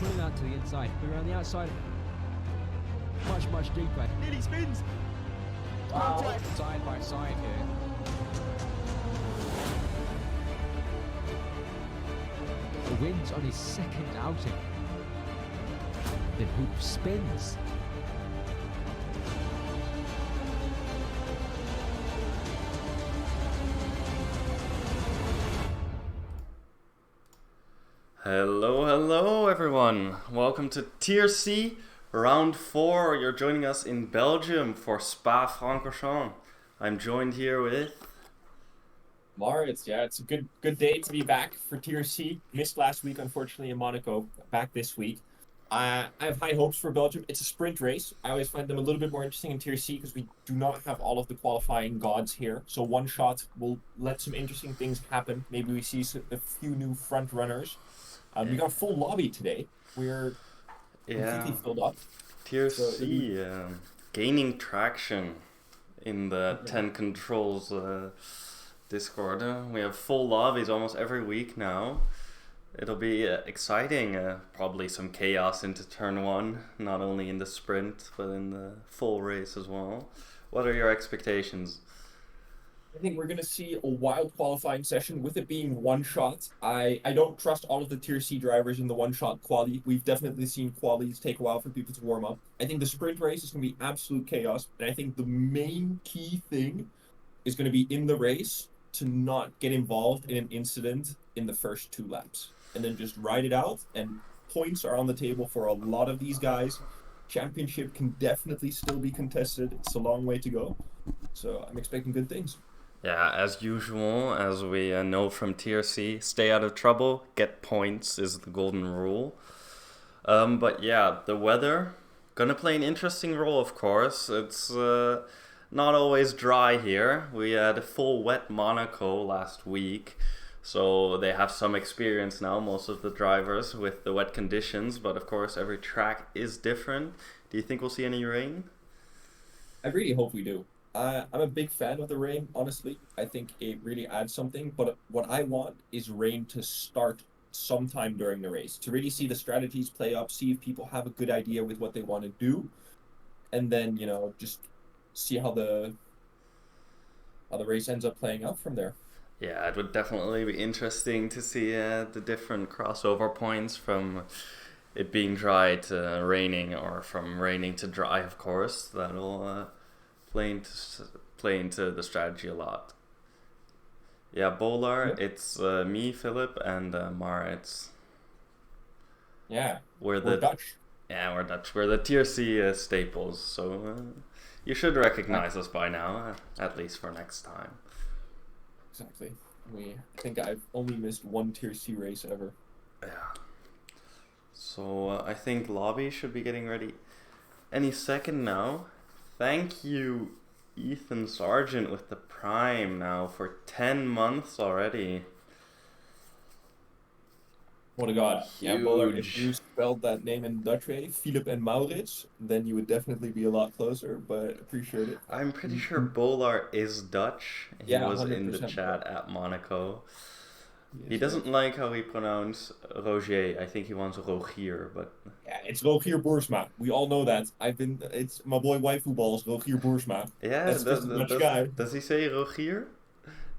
pulling out to the inside. We're on the outside. Much deeper. Nearly spins. Contact. Side by side here. The wins on his second outing. Then Hoop spins. Hello everyone. Welcome to Tier C, round 4. You're joining us in Belgium for Spa-Francorchamps. I'm joined here with... Maurits. Yeah, it's a good day to be back for Tier C. Missed last week, unfortunately, in Monaco. Back this week. I have high hopes for Belgium. It's a sprint race. I always find them a little bit more interesting in Tier C because we do not have all of the qualifying gods here. So one shot will let some interesting things happen. Maybe we see a few new front runners. We got a full lobby today. We're completely filled up. Tier C gaining traction in the 10 Controls Discord. We have full lobbies almost every week now. It'll be exciting. Probably some chaos into turn 1, not only in the sprint, but in the full race as well. What are your expectations? I think we're going to see a wild qualifying session with it being one shot. I don't trust all of the Tier C drivers in the one shot quali. We've definitely seen qualies take a while for people to warm up. I think the sprint race is going to be absolute chaos. And I think the main key thing is going to be in the race to not get involved in an incident in the first 2 laps. And then just ride it out. And points are on the table for a lot of these guys. Championship can definitely still be contested. It's a long way to go. So I'm expecting good things. Yeah, as usual, as we know from Tier C, stay out of trouble, get points is the golden rule. But yeah, the weather, gonna play an interesting role, of course. It's not always dry here. We had a full wet Monaco last week, so they have some experience now, most of the drivers, with the wet conditions. But of course, every track is different. Do you think we'll see any rain? I really hope we do. I'm a big fan of the rain, honestly. I think it really adds something. But what I want is rain to start sometime during the race, to really see the strategies play up, see if people have a good idea with what they want to do, and then, you know, just see how the race ends up playing out from there. Yeah, it would definitely be interesting to see the different crossover points from it being dry to raining, or from raining to dry, of course. That'll... play into the strategy a lot. Yeah, Bowler, it's me, Philip, and Maurits. Yeah, we're Dutch. Yeah, we're Dutch. We're the Tier C staples, so you should recognize us by now, at least for next time. Exactly. I think I've only missed one Tier C race ever. Yeah. So I think lobby should be getting ready any second now. Thank you, Ethan Sargent, with the Prime now for 10 months already. What a god. Huge. Yeah, Boller, if you spelled that name in Dutch way, Philip and Maurits, then you would definitely be a lot closer, but appreciate it. I'm pretty sure Bolar is Dutch. He was 100%. in the chat at Monaco. Yes, He doesn't like how we pronounce Roger. I think he wants Rogier, but... Yeah, it's Rogier Boersma. We all know that. It's my boy waifu balls, Rogier Boersma. Yeah, That's just a Dutch guy. Does he say Rogier?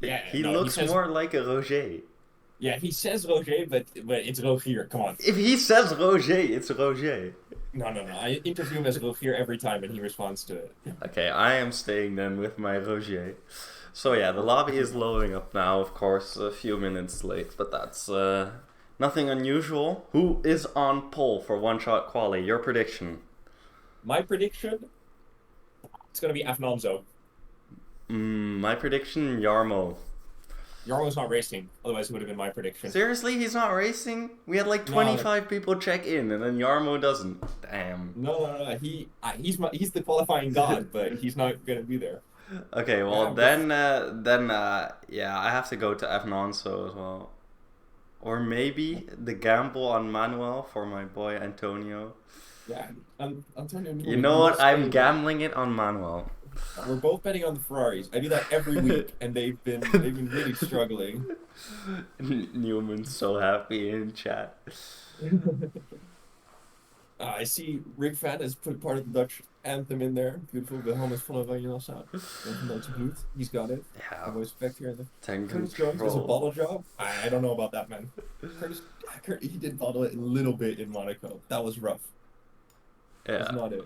Yeah, he looks more like a Roger. Yeah, he says Roger, but it's Rogier. Come on. If he says Roger, it's Roger. No. I interview him as Rogier every time, and he responds to it. Okay, I am staying then with my Roger. So yeah, the lobby is loading up now, of course, a few minutes late, but that's nothing unusual. Who is on pole for one-shot quali? Your prediction? My prediction? It's going to be Afnanzo. My prediction, Jarmo. Jarmo's not racing, otherwise it would have been my prediction. Seriously, he's not racing? We had like 25 people check in, and then Jarmo doesn't. Damn. No. He's the qualifying god, but he's not going to be there. Okay, well yeah, I have to go to Afnanzo as well. Or maybe the gamble on Manuel for my boy Antonio. Yeah, Antonio. You know what? I'm gambling it on Manuel. We're both betting on the Ferraris. I do that every week, and they've been really struggling. Newman's so happy in chat. I see Rick Fan has put part of the Dutch anthem in there. Beautiful. Wilhelm is van Oranje Saad. Van Duitse bloed. He's got it. Yeah, A voice effect here. tank Curtis Jones is a control. bottle job. I don't know about that, man. He did bottle it a little bit in Monaco. That was rough. That's Yeah. not it.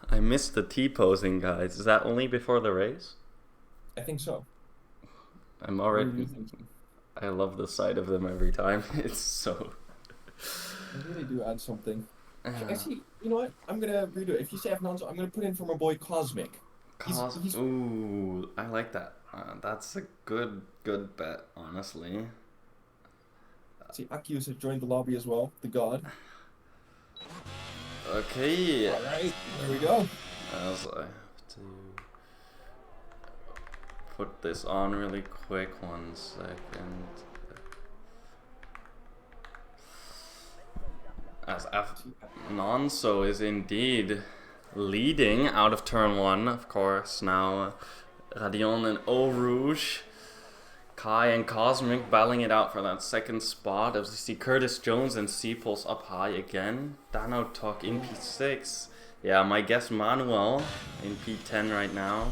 I missed the T-posing, guys. Is that only before the race? I think so. I'm I already... really think so. I love the sight of them every time. It's so... I really do add something. Uh, Actually, you know what? I'm gonna redo it. If you say Fernando, I'm gonna put in for my boy Cosmic. He's Ooh, I like that. That's a good bet, honestly. see Akius has joined the lobby as well. The god. Okay. All right, there we go. As I have to put this on really quick, 1 second. As Nonso is indeed leading out of turn 1, of course. Now Radion and Eau Rouge, Kai and Cosmic battling it out for that second spot. As we see Curtis Jones and C-Pulse up high again. Dano Talk in P6. Yeah, my guess Manuel in P10 right now.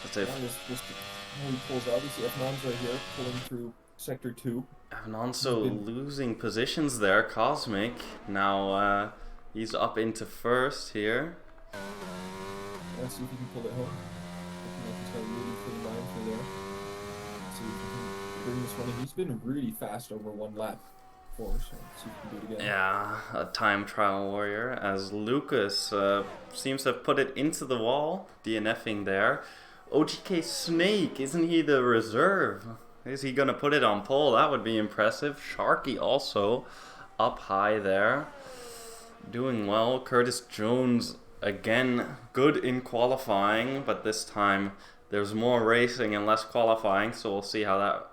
Let's say When he pulls out, we see Fernando right here pulling through sector 2. and also losing positions there. Cosmic now he's up into first here. Let's see if he can pull it home. Looking like he's got a really clean line for there. Let's see if he can bring this one in. He's been really fast over 1 lap before, so let's see if he can do it again. Yeah, a time trial warrior as Lucas seems to have put it into the wall, DNFing there. OGK Snake, isn't he the reserve? Is he gonna put it on pole? That would be impressive. Sharky also up high there, doing well. Curtis Jones again good in qualifying, but this time there's more racing and less qualifying, so we'll see how that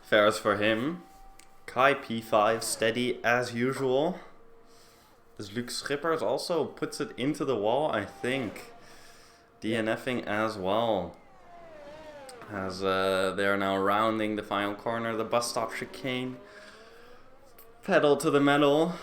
fares for him. Kai P5 steady as usual. As Luke Schippers also puts it into the wall, I think. DNFing as well. As they are now rounding the final corner, the bus stop chicane. Pedal to the metal.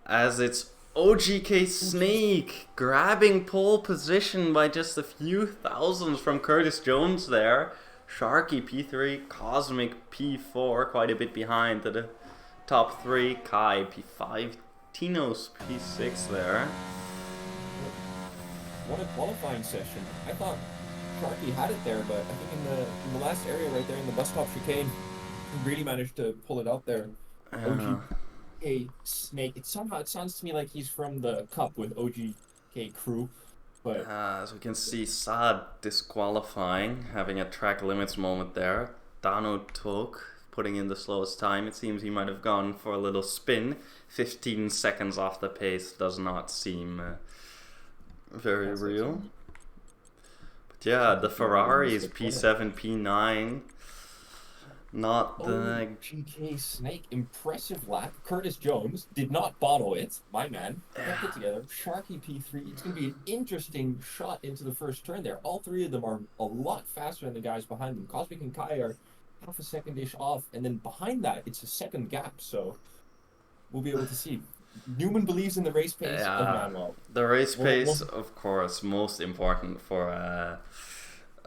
As it's OGK Snake grabbing pole position by just a few thousandths from Curtis Jones there. Sharky P3, Cosmic P4, quite a bit behind to the top 3. Kai P5, Tino's P6 there. What a qualifying session. I thought Sharky had it there, but I think in the last area right there in the bus stop chicane, he really managed to pull it out there. OGK Snake. It sounds to me like he's from the cup with OGK Crew, but as we can see, Saad disqualifying, having a track limits moment there. Dano Tok putting in the slowest time. It seems he might have gone for a little spin. 15 seconds off the pace does not seem very real. But yeah, the Ferrari is P7, P9. Not the... GK Snake, impressive lap. Curtis Jones did not bottle it. My man. Kept it together. Sharky P3. It's going to be an interesting shot into the first turn there. All 3 of them are a lot faster than the guys behind them. Cosmic and Kai are half a second-ish off. And then behind that, it's a second gap. So we'll be able to see. Newman believes in the race pace of Manuel. The race pace, of course, most important for a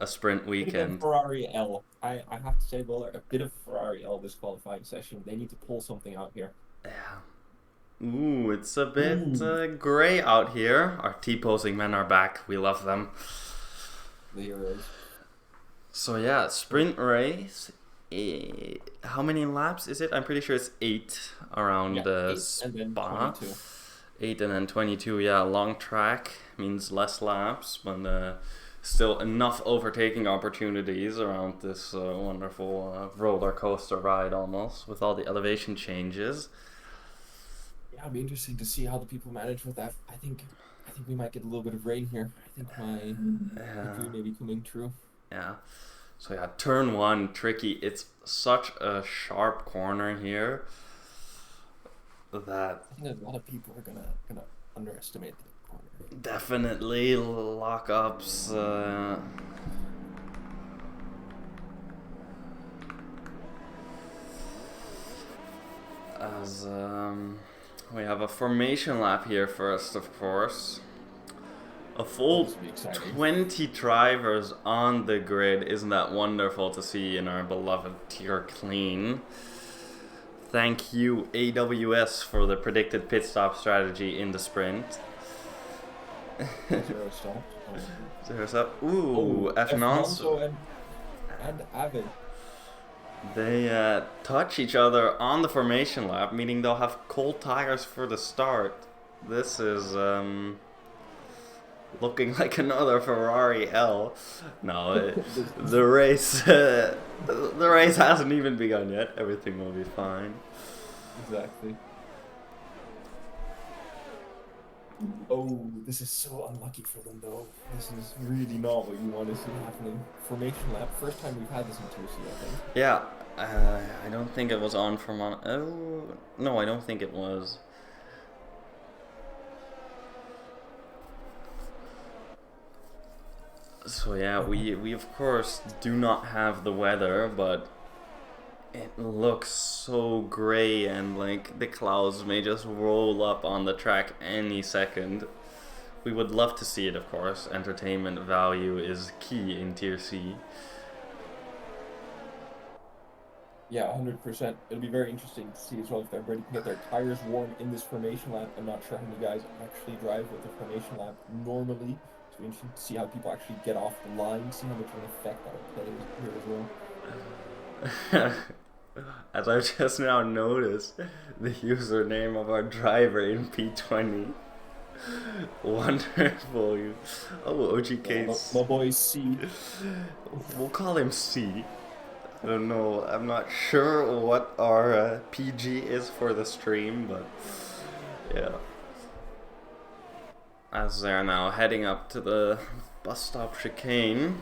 sprint weekend. Ferrari L. I have to say, Bowler, a bit of Ferrari L this qualifying session. They need to pull something out here. Yeah. Ooh, it's a bit gray out here. Our T-posing men are back. We love them. The heroes. So yeah, sprint race. How many laps is it? I'm pretty sure it's 8 around the Spa. 8 and then 22. Yeah, long track means less laps, but still enough overtaking opportunities around this wonderful roller coaster ride almost, with all the elevation changes. Yeah, it'll be interesting to see how the people manage with that. I think we might get a little bit of rain here. I think my dream may be coming true. Yeah. So yeah, turn 1, tricky. It's such a sharp corner here that I think a lot of people are gonna underestimate the corner. Definitely lockups. As we have a formation lap here first, of course. A full This will be exciting. 20 drivers on the grid. Isn't that wonderful to see in our beloved tier clean? Thank you, AWS, for the predicted pit stop strategy in the sprint. Zero stop. There's a ooh, Alonso and Avid. They touch each other on the formation lap, meaning they'll have cold tires for the start. This is looking like another Ferrari L. No, the race hasn't even begun yet. Everything will be fine. Exactly. Oh, this is so unlucky for them, though. This is really not what you want to see happening. Formation lap, first time we've had this in 2C, I think. Yeah, I don't think it was on from on. Oh, no, I don't think it was. So yeah, we of course do not have the weather, but it looks so gray and like the clouds may just roll up on the track any second. We would love to see it, of course. Entertainment value is key in Tier C. Yeah, 100%. It'll be very interesting to see as well if everybody can get their tires warm in this formation lap. I'm not sure how many guys actually drive with the formation lap normally. So we interesting to see how people actually get off the line, see how much of an effect that will play here as well. As I've just now noticed, the username of our driver in P20. Wonderful. Oh, OGK. My boy C. We'll call him C. I don't know. I'm not sure what our PG is for the stream, but yeah. As they're now heading up to the bus stop chicane.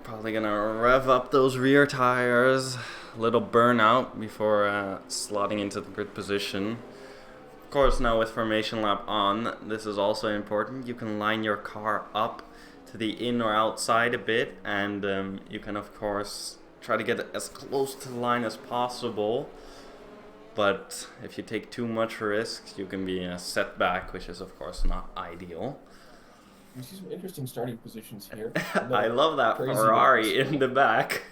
Probably gonna rev up those rear tires, a little burnout before slotting into the grid position. Of course, now with formation lap on, this is also important. You can line your car up to the in or outside a bit, and you can of course try to get as close to the line as possible. But if you take too much risks, you can be set back, which is of course not ideal. You see some interesting starting positions here. I love that Ferrari in the back,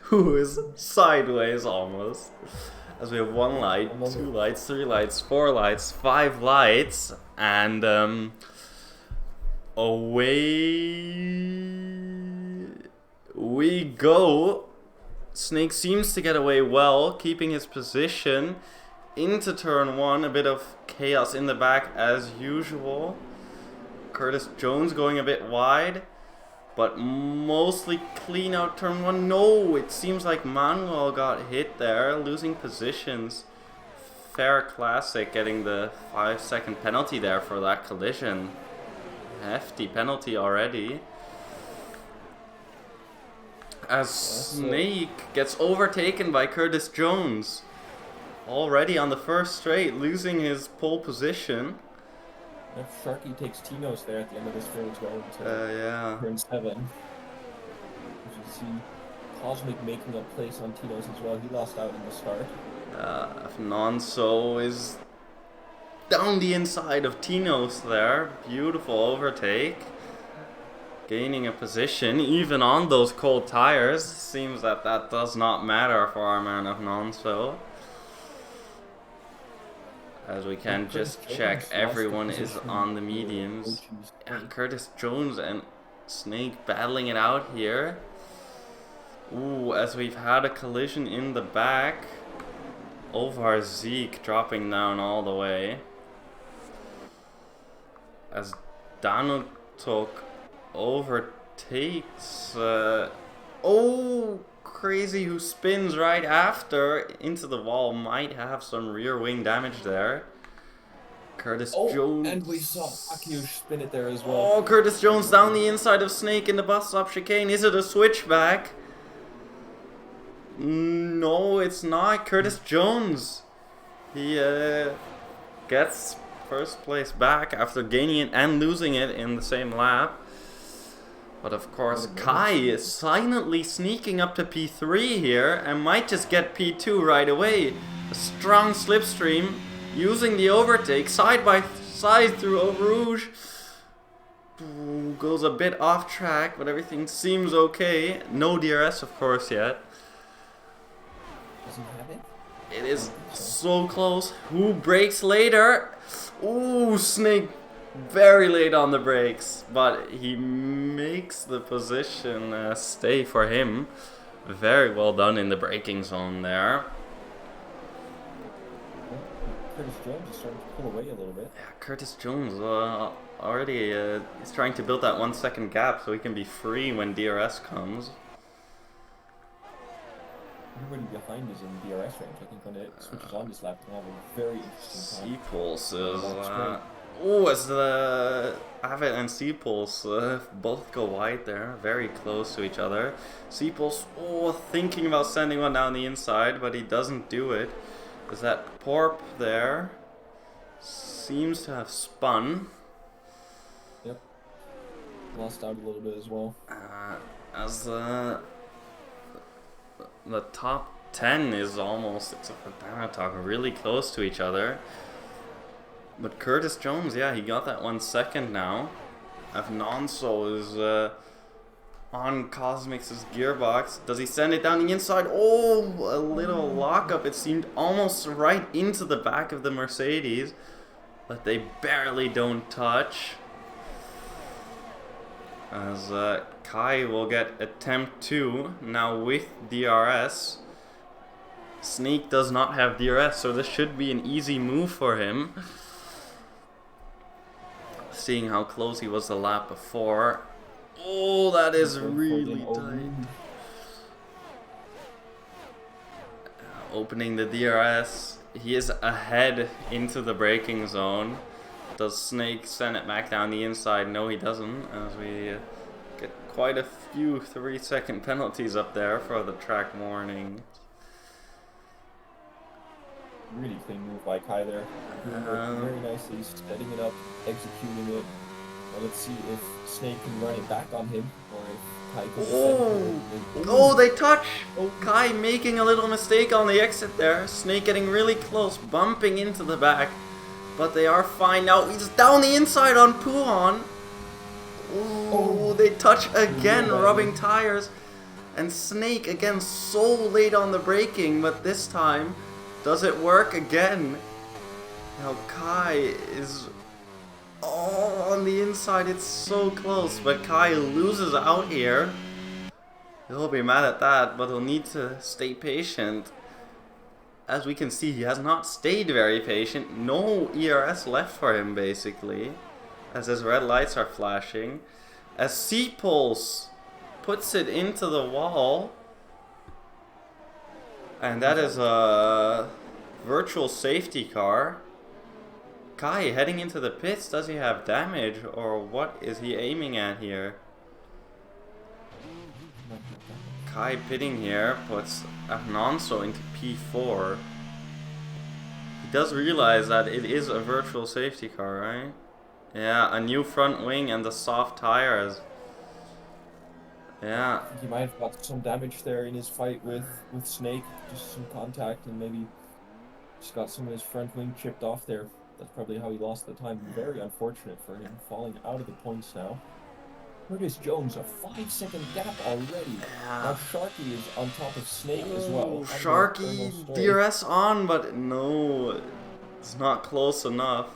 who is sideways almost. As we have 1 light, 2 lights, 3 lights, 4 lights, 5 lights, and away we go. Snake seems to get away well, keeping his position into turn 1. A bit of chaos in the back as usual. Curtis Jones going a bit wide, but mostly clean out turn 1. No, it seems like Manuel got hit there, losing positions. Fair Classic getting the 5-second penalty there for that collision. Hefty penalty already. As Snake gets overtaken by Curtis Jones. Already on the first straight, losing his pole position. If Sharky takes Tino's there at the end of this field as well into turn 7. As you see, Cosmic making a place on Tino's as well. He lost out in the start. Nonso is down the inside of Tino's there. Beautiful overtake. Gaining a position, even on those cold tires. Seems that does not matter for our man of Nonso. As we can just check, everyone is on the mediums. Yeah, Curtis Jones and Snake battling it out here. Ooh, as we've had a collision in the back. Ovar Zeke dropping down all the way. As Danutok overtakes... oh! Crazy who spins right after into the wall, might have some rear wing damage there. Curtis Jones. And we saw Akiush spin it there as well. Oh, Curtis Jones down the inside of Snake in the bus stop chicane. Is it a switchback? No, it's not. Curtis Jones. He gets first place back after gaining it and losing it in the same lap. But of course, Kai is silently sneaking up to P3 here and might just get P2 right away. A strong slipstream, using the overtake side by side through Eau Rouge. Ooh, goes a bit off track, but everything seems okay. No DRS, of course, yet. Doesn't have it? It is so close. Who brakes later? Ooh, Snake very late on the brakes, but he makes the position stay for him. Very well done in the braking zone there. Curtis Jones is starting to pull away a little bit. Yeah, Curtis Jones already is trying to build that 1 second gap so he can be free when DRS comes. Everybody behind is in DRS range. I think when it switches on this lap, we'll have a very interesting time. C-Pulse is... oh, as the Avid and C-Pulse both go wide there, very close to each other. C-Pulse, thinking about sending one down the inside, but he doesn't do it. Is that Porp there? Seems to have spun. Yep. Lost out a little bit as well. As the top 10 is almost, except for Danatok, really close to each other. But Curtis Jones, yeah, he got that 1 second now. Avnonso is on Cosmic's gearbox. Does he send it down the inside? Oh, a little lockup. It seemed almost right into the back of the Mercedes, but they barely don't touch. As Kai will get attempt 2 now with DRS. Snake does not have DRS, so this should be an easy move for him. Seeing how close he was the lap before. Oh, that is really tight. Opening the DRS. He is ahead into the braking zone. Does Snake send it back down the inside? No, he doesn't. As we get quite a few 3-second penalties up there for the track warning. Really clean move by Kai there. Very nicely setting it up, executing it. Well, let's see if Snake can run it back on him, or if Kai can defend him. Oh, they touch! Kai making a little mistake on the exit there. Snake getting really close, bumping into the back. But they are fine now. He's down the inside on Puhan. Oh, they touch again, rubbing tires. And Snake again so late on the braking, but this time, does it work again? Now Kai is all on the inside. It's so close, but Kai loses out here. He'll be mad at that, but he'll need to stay patient. As we can see, he has not stayed very patient. No ERS left for him, basically, as his red lights are flashing. As C-Pulse puts it into the wall. And that is a virtual safety car. Kai heading into the pits. Does he have damage, or what is he aiming at here? Kai pitting here puts Ahnonso into P4. He does realize that it is a virtual safety car, right? Yeah, a new front wing and the soft tires. Yeah. I think he might have got some damage there in his fight with Snake. Just some contact, and maybe just got some of his front wing chipped off there. That's probably how he lost the time. Very unfortunate for him, falling out of the points now. Curtis Jones, a 5-second gap already. Yeah. Now Sharky is on top of Snake as well. Sharky, DRS on, but no, it's not close enough.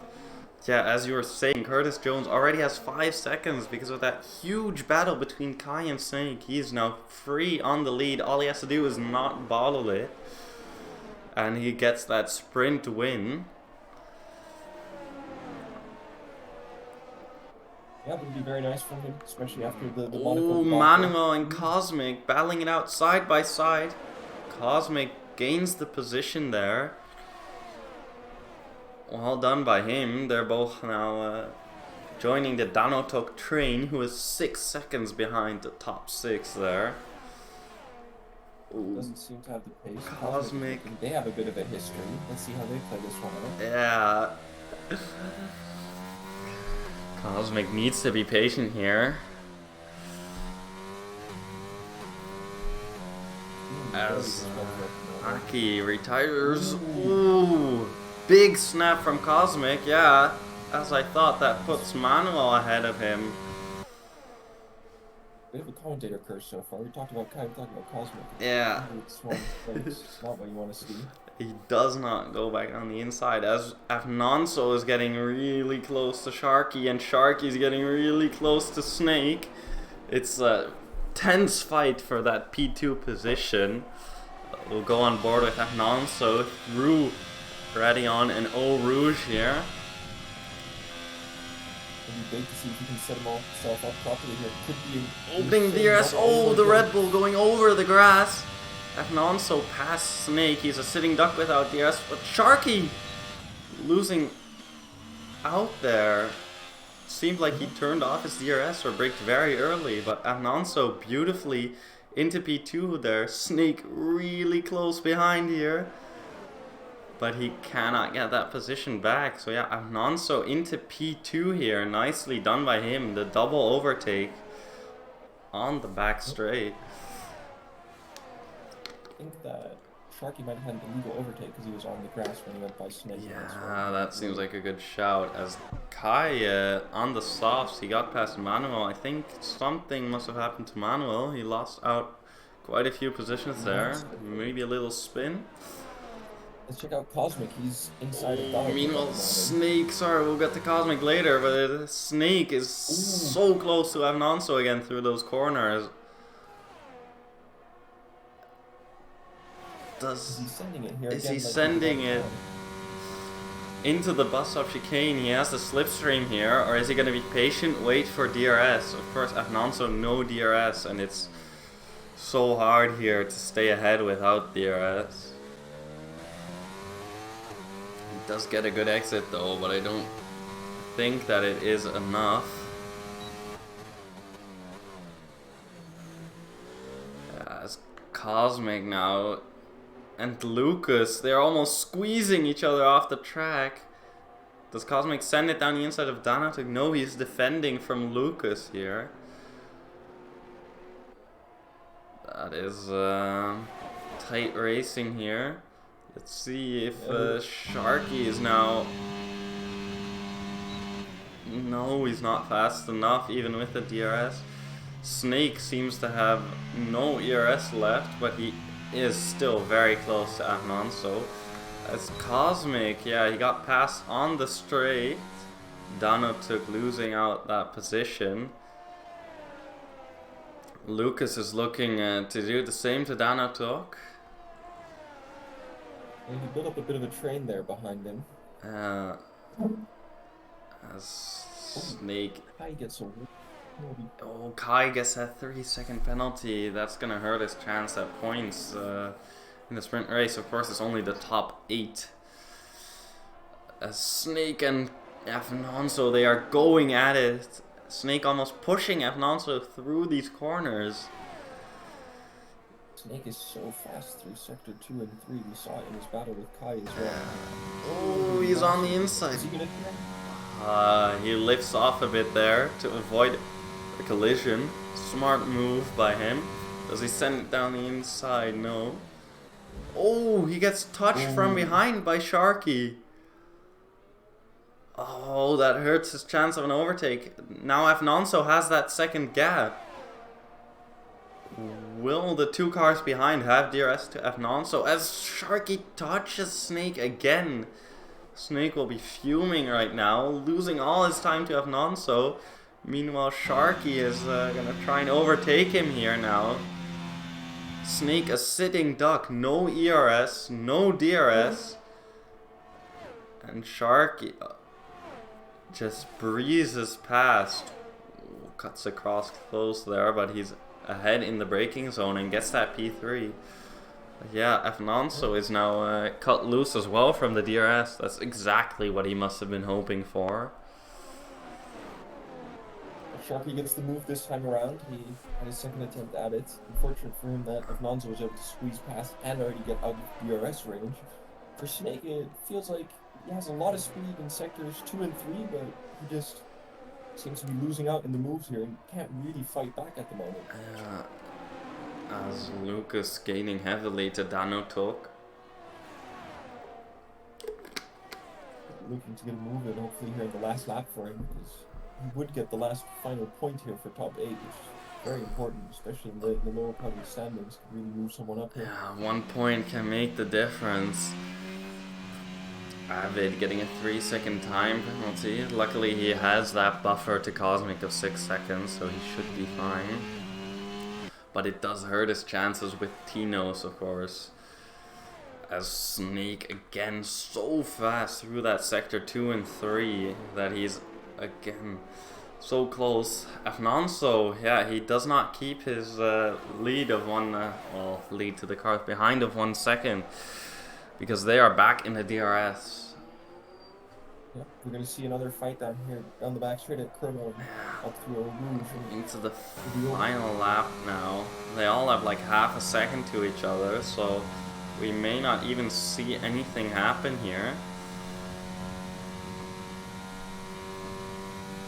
Yeah, as you were saying, Curtis Jones already has 5 seconds because of that huge battle between Kai and Snake. He is now free on the lead. All he has to do is not bottle it. And he gets that sprint win. Yeah, that would be very nice for him, especially after the Oh, Manuel and Cosmic battling it out side by side. Cosmic gains the position there. Well done by him. They're both now joining the Danotok train, who is 6 seconds behind the top 6 there. Ooh. Doesn't seem to have the pace. Cosmic. They have a bit of a history. Let's see how they play this one out. Yeah. Cosmic needs to be patient here. as Aki retires. Ooh, big snap from Cosmic. Yeah, as I thought, that puts Manuel ahead of him. We have a commentator curse so far. We talked about Kai, we talked about Cosmic. Yeah. It's not what you want to see. He does not go back on the inside as Afnonso is getting really close to Sharky and Sharky's getting really close to Snake. It's a tense fight for that P2 position. We'll go on board with Afnonso through Radion and Eau Rouge here. It'll be big to see if he can set himself up properly here. Could be Opening DRS. Oh, the Red Bull going over the grass. Afnonso past Snake. He's a sitting duck without DRS, but Sharky losing out there. Seemed like he turned off his DRS or braked very early, but Afnonso beautifully into P2 there. Snake really close behind here, but he cannot get that position back. So yeah, Afnonso into P2 here. Nicely done by him. The double overtake on the back straight. I think that Sharky might have had an illegal overtake because he was on the grass when he went by Snake. Yeah, that seems like a good shout. As Kai on the softs, he got past Manuel. I think something must have happened to Manuel. He lost out quite a few positions there. Maybe a little spin. Let's check out Cosmic. He's inside of Donald. Meanwhile, Snake, sorry, we'll get to Cosmic later, but Snake is so close to Afnonso again through those corners. Is he sending it here Is again, he like sending it into the bus stop chicane? He has the slipstream here, or is he going to be patient, wait for DRS? Of course, Afnonso no DRS, and it's so hard here to stay ahead without DRS. He does get a good exit though, but I don't think that it is enough. As Cosmic now and Lucas, they're almost squeezing each other off the track. Does Cosmic send it down the inside of Danatuk? No, he's defending from Lucas here. That is tight racing here. Let's see if Sharky is now... No, he's not fast enough even with the DRS. Snake seems to have no ERS left, but he is still very close to Afnonso. As Cosmic, yeah, he got passed on the straight. Danatuk losing out that position. Lucas is looking to do the same to Danatuk. And he built up a bit of a train there behind him. As Snake... Kai gets a... Oh, Kai gets a 3-second penalty. That's gonna hurt his chance at points in the sprint race. Of course, it's only the top 8. As Snake and Afnonso, they are going at it. Snake almost pushing Afnonso through these corners. Snake is so fast through sector 2 and 3. We saw it in his battle with Kai as well. Oh, he's on the inside. Is he gonna He lifts off a bit there to avoid a collision. Smart move by him. Does he send it down the inside? No. Oh, he gets touched from behind by Sharky. Oh, that hurts his chance of an overtake. Now Afnonso has that second gap. Will the two cars behind have DRS to Afnonso as Sharky touches Snake again? Snake will be fuming right now, losing all his time to Afnonso. Meanwhile, Sharky is gonna try and overtake him here now. Snake a sitting duck, no ERS, no DRS. And Sharky just breezes past. Cuts across close there, but he's ahead in the braking zone and gets that P3. Yeah, Afnonso is now cut loose as well from the DRS. That's exactly what he must have been hoping for. Sharky gets the move this time around. He had his second attempt at it. Unfortunate for him that Afnonso was able to squeeze past and already get out of DRS range. For Snake, it feels like he has a lot of speed in sectors 2 and 3, but he just seems to be losing out in the moves here and can't really fight back at the moment. as Lucas gaining heavily to Danotok. Looking to get a move in hopefully here in the last lap for him, because he would get the last final point here for top 8, which is very important, especially in the lower part of the standings. Can really move someone up here. Yeah, 1 point can make the difference. Avid getting a 3-second time penalty. Luckily he has that buffer to Cosmic of 6 seconds, so he should be fine. But it does hurt his chances with Tinos, of course. As Snake again so fast through that sector 2 and 3 that he's again so close. Afnanso, yeah, he does not keep his lead of lead to the cars behind of 1 second, because they are back in the DRS. Yep, we're going to see another fight down here, down the back straight at Chrono, up through a Rouge. Into the final lap now. They all have like half a second to each other, so we may not even see anything happen here.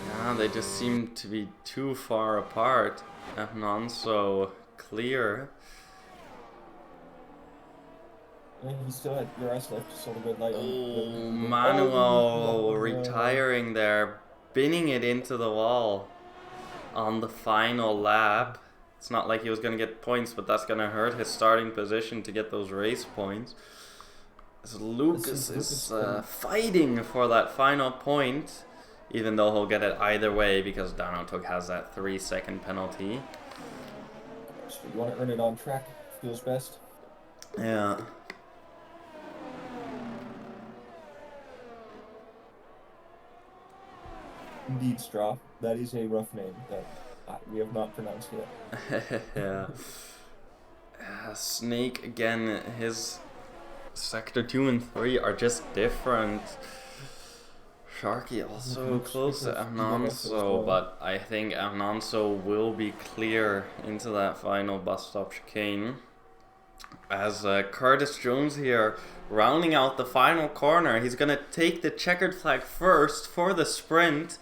Yeah, they just seem to be too far apart. Afnanso clear. And he still had DRS left, just saw the red light on. Oh, Manuel retiring there, binning it into the wall on the final lap. It's not like he was going to get points, but that's going to hurt his starting position to get those race points. As Lucas is fighting for that final point, even though he'll get it either way because Danotok has that 3-second penalty. So you want to earn it on track, feels best. Yeah. Indeed, Straw. That is a rough name that we have not pronounced yet. Yeah. Snake again, his sector 2 and 3 are just different. Sharky also close to Afnanso, but I think Afnanso will be clear into that final bus stop chicane. As Curtis Jones here rounding out the final corner, he's gonna take the checkered flag first for the sprint.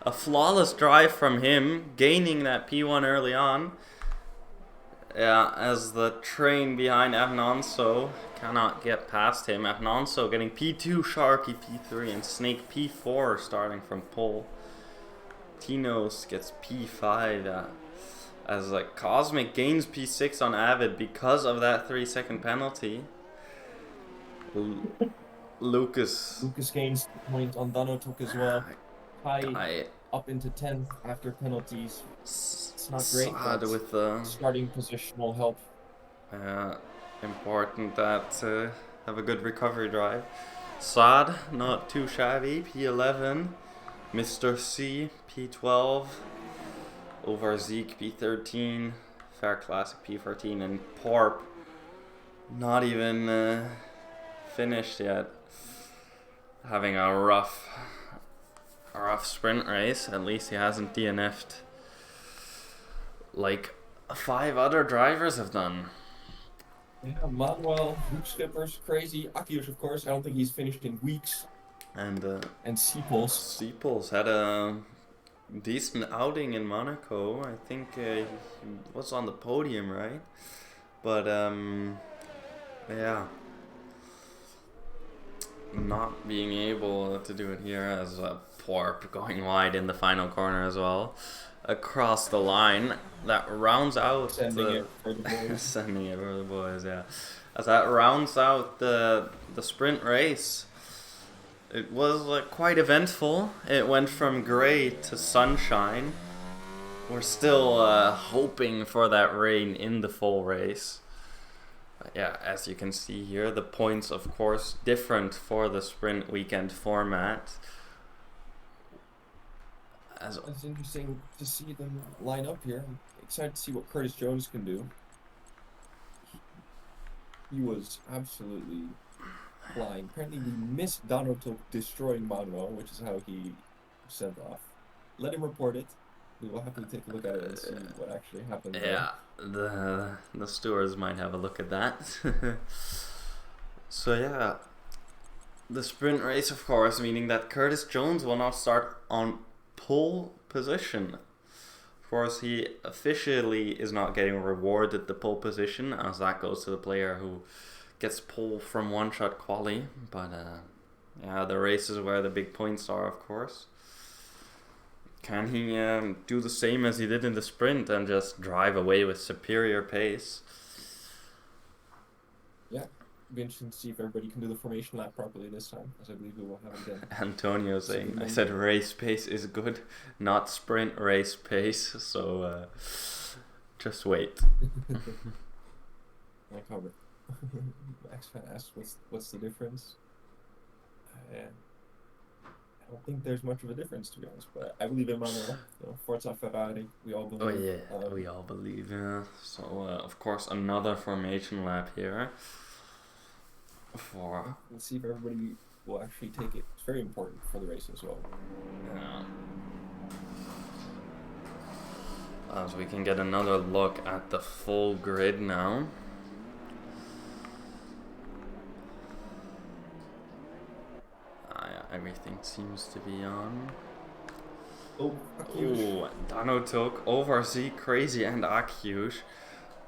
A flawless drive from him, gaining that P1 early on. Yeah, as the train behind Afnanso cannot get past him. Afnanso getting P2, Sharky P3, and Snake P4 starting from pole. Tinos gets P5. As Cosmic gains P6 on Avid because of that 3-second penalty. Lucas gains point on Danotok as well. High up into 10th after penalties. It's not great, Saad but with the starting position will help. Important that have a good recovery drive. Saad, not too shabby, P11. Mr. C, P12. Over Zeke, P13. Fair Classic, P14. And Porp, not even finished yet. Having a rough sprint race. At least he hasn't DNF'd like 5 other drivers have done. Yeah, Manuel, Luke Skipper's crazy. Akios, of course, I don't think he's finished in weeks. And Seeples had a decent outing in Monaco. I think he was on the podium, right? But yeah, not being able to do it here, as Porp going wide in the final corner as well. Across the line, that rounds out sending it for the boys. Sending it for the boys, yeah. As that rounds out the sprint race. It was quite eventful. It went from gray to sunshine. We're still hoping for that rain in the full race. But yeah, as you can see here, the points, of course, different for the sprint weekend format. It's interesting to see them line up here. I'm excited to see what Curtis Jones can do. He was absolutely flying. Apparently we missed Danotok destroying Manuel, which is how he sent off. Let him report it. We will happily take a look at it and see what actually happened. Yeah, the stewards might have a look at that. So yeah, the sprint race, of course, meaning that Curtis Jones will now start on pole position course, he officially is not getting rewarded the pole position, as that goes to the player who gets pole from one-shot quali. But yeah, the race is where the big points are, of course. Can he do the same as he did in the sprint and just drive away with superior pace? Yeah, be interesting to see if everybody can do the formation lap properly this time, as I believe we will have it again. Antonio saying, I said race pace is good, not sprint race pace, so just wait. I cover. Max fan asked, what's the difference? I don't think there's much of a difference, to be honest, but I believe in Manuel. Forza Ferrari, we all believe. Oh yeah, we all believe, yeah. So, of course, another formation lap here. Let's see if everybody will actually take it. It's very important for the race as well. Yeah. As we can get another look at the full grid now. Everything seems to be on. Oh, Danotok, Overzy, Crazy, and Akyush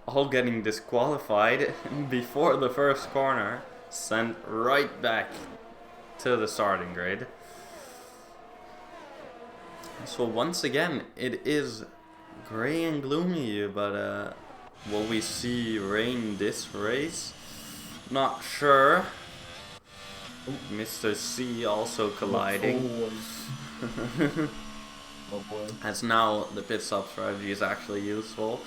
all getting disqualified before the first corner, sent right back to the starting grid. So once again, it is grey and gloomy, but will we see rain this race? Not sure. Mr. C also colliding. Oh boy. As now the pit stop strategy is actually useful.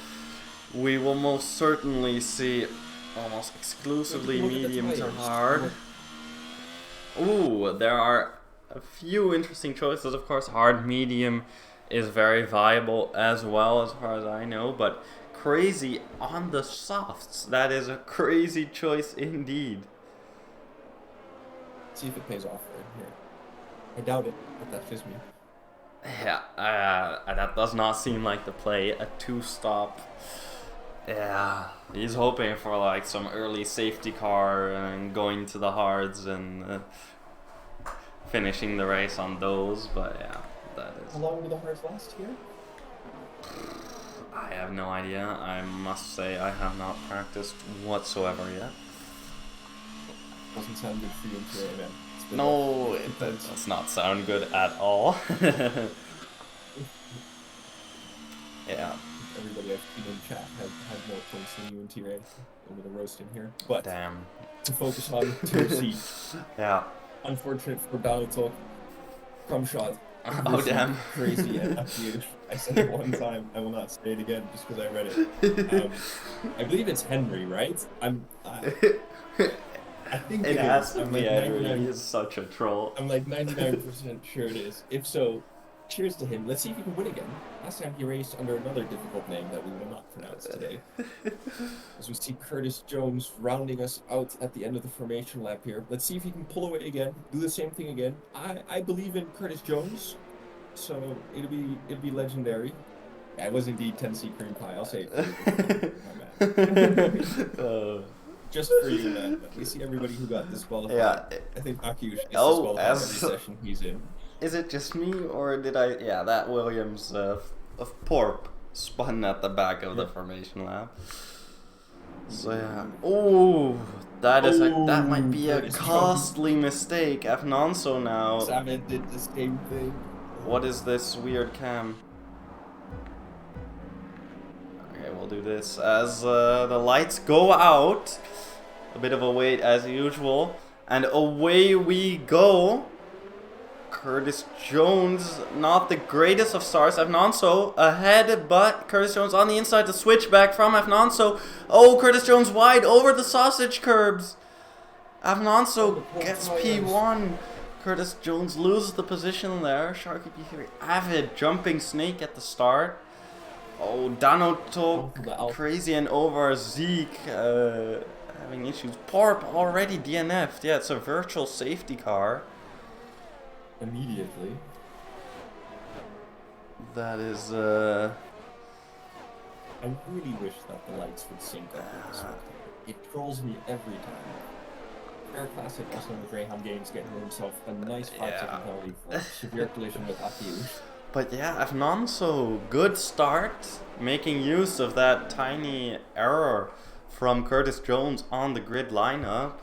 We will most certainly see almost exclusively medium to hard. Ooh, there are a few interesting choices, of course. Hard medium is very viable as well, as far as I know, but Crazy on the softs. That is a crazy choice indeed. See if it pays off right here. I doubt it, but that's just me. Yeah, that does not seem like the play. A two-stop. Yeah, he's hoping for like some early safety car and going to the hards and finishing the race on those. But yeah, that is. How long do the hards last here? I have no idea. I must say I have not practiced whatsoever yet. Doesn't sound good for you today, man. No, it does not sound good at all. Yeah. Everybody I've seen in chat had more points than you in Tier A over the roast in here. But damn. To focus on Tier C. Yeah. Unfortunate for Donald Crumb shot. Oh damn. Crazy and huge. I said it one time. I will not say it again just because I read it. I believe it's Henry, right? I think it has to be Henry. He is such a troll. I'm like 99% sure it is. If so, cheers to him. Let's see if he can win again. Last time he raced under another difficult name that we will not pronounce today. As we see Curtis Jones rounding us out at the end of the formation lap here. Let's see if he can pull away again, do the same thing again. I believe in Curtis Jones, so it'll be legendary. Yeah, it was indeed Tennessee cream pie. I'll say it for you. My bad. Just for you, man. We see everybody who got disqualified. Yeah. I think Akyush is disqualified every session he's in. Is it just me, or did I... Yeah, that Williams of Porp spun at the back of the formation lap. So yeah. Oh, that might be a costly mistake. Afnonso now. Saad did the same thing. What is this weird cam? Okay, we'll do this as the lights go out. A bit of a wait as usual, and away we go. Curtis Jones, not the greatest of starts. Afnonso ahead, but Curtis Jones on the inside to switch back from Afnonso. Oh, Curtis Jones wide over the sausage curbs. Afnonso gets P1. Curtis Jones loses the position there. Sharky P3 avid jumping snake at the start. Oh, Danotok crazy and over Zeke having issues. Porp already DNF'd. Yeah, it's a virtual safety car. Immediately. That is I really wish that the lights would sync up with this one. It trolls me every time. Air Classic also in the Greyhound Games getting himself a nice 5-second penalty for severe collision with Akyush. But yeah, Afnonso, good start, making use of that tiny error from Curtis Jones on the grid lineup.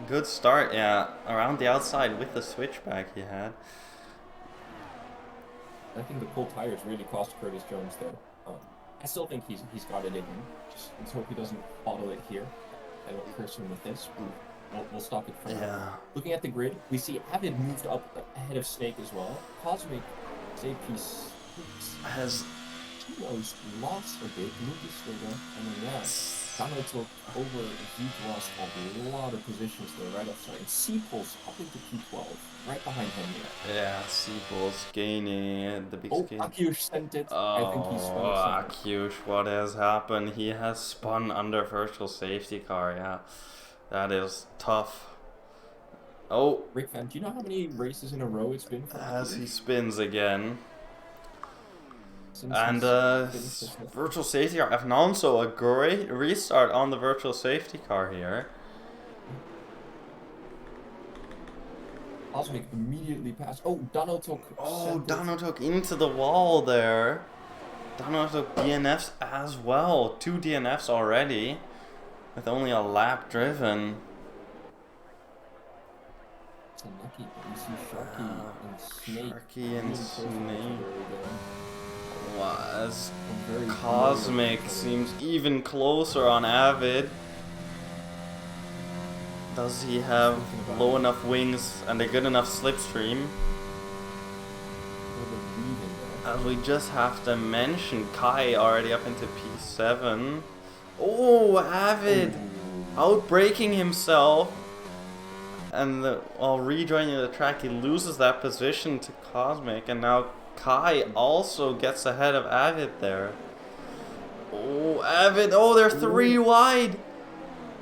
Good start, yeah, around the outside with the switchback he had. I think the pull tires really cost Curtis Jones there. I still think he's got it in him. Just let's hope he doesn't auto it here. I don't curse him with this. We'll stop it for now. Yeah. Looking at the grid, we see Avid moved up ahead of Snake as well. Cosmic, JP Has Tino's lost a bit, Lucas Vega, and then Dano took over Zeke lost a lot of positions there right offside. And C-Pulse up into P12, right behind him here. yeah, Seabull's gaining the big skin. Akiush sent it. Oh, I think he spun it somewhere. Akiush, what has happened? He has spun under virtual safety car, yeah. That is tough. Oh, Rick Fan, do you know how many races in a row it's been for as Akiush? he spins again. Since And he's finished this virtual safety car, Afnonso, a great restart on the virtual safety car here. Cosmic immediately passed. Oh, Dano took. Oh, Dano took into the wall there. Dano took DNFs as well. 2 DNFs already, with only a lap driven. It's unlucky, but we see Sharky and Snake. Sharky and really close to each Snake. other again. Was I'm very Cosmic familiar. seems even closer on Avid. Does he have low enough wings and a good enough slipstream? A little bit of lead in there. As we just have to mention Kai already up into P7. Oh, Avid outbraking himself. And while rejoining the track, he loses that position to Cosmic. And now Kai also gets ahead of Avid there. Oh, Avid. Oh, they're 3 wide.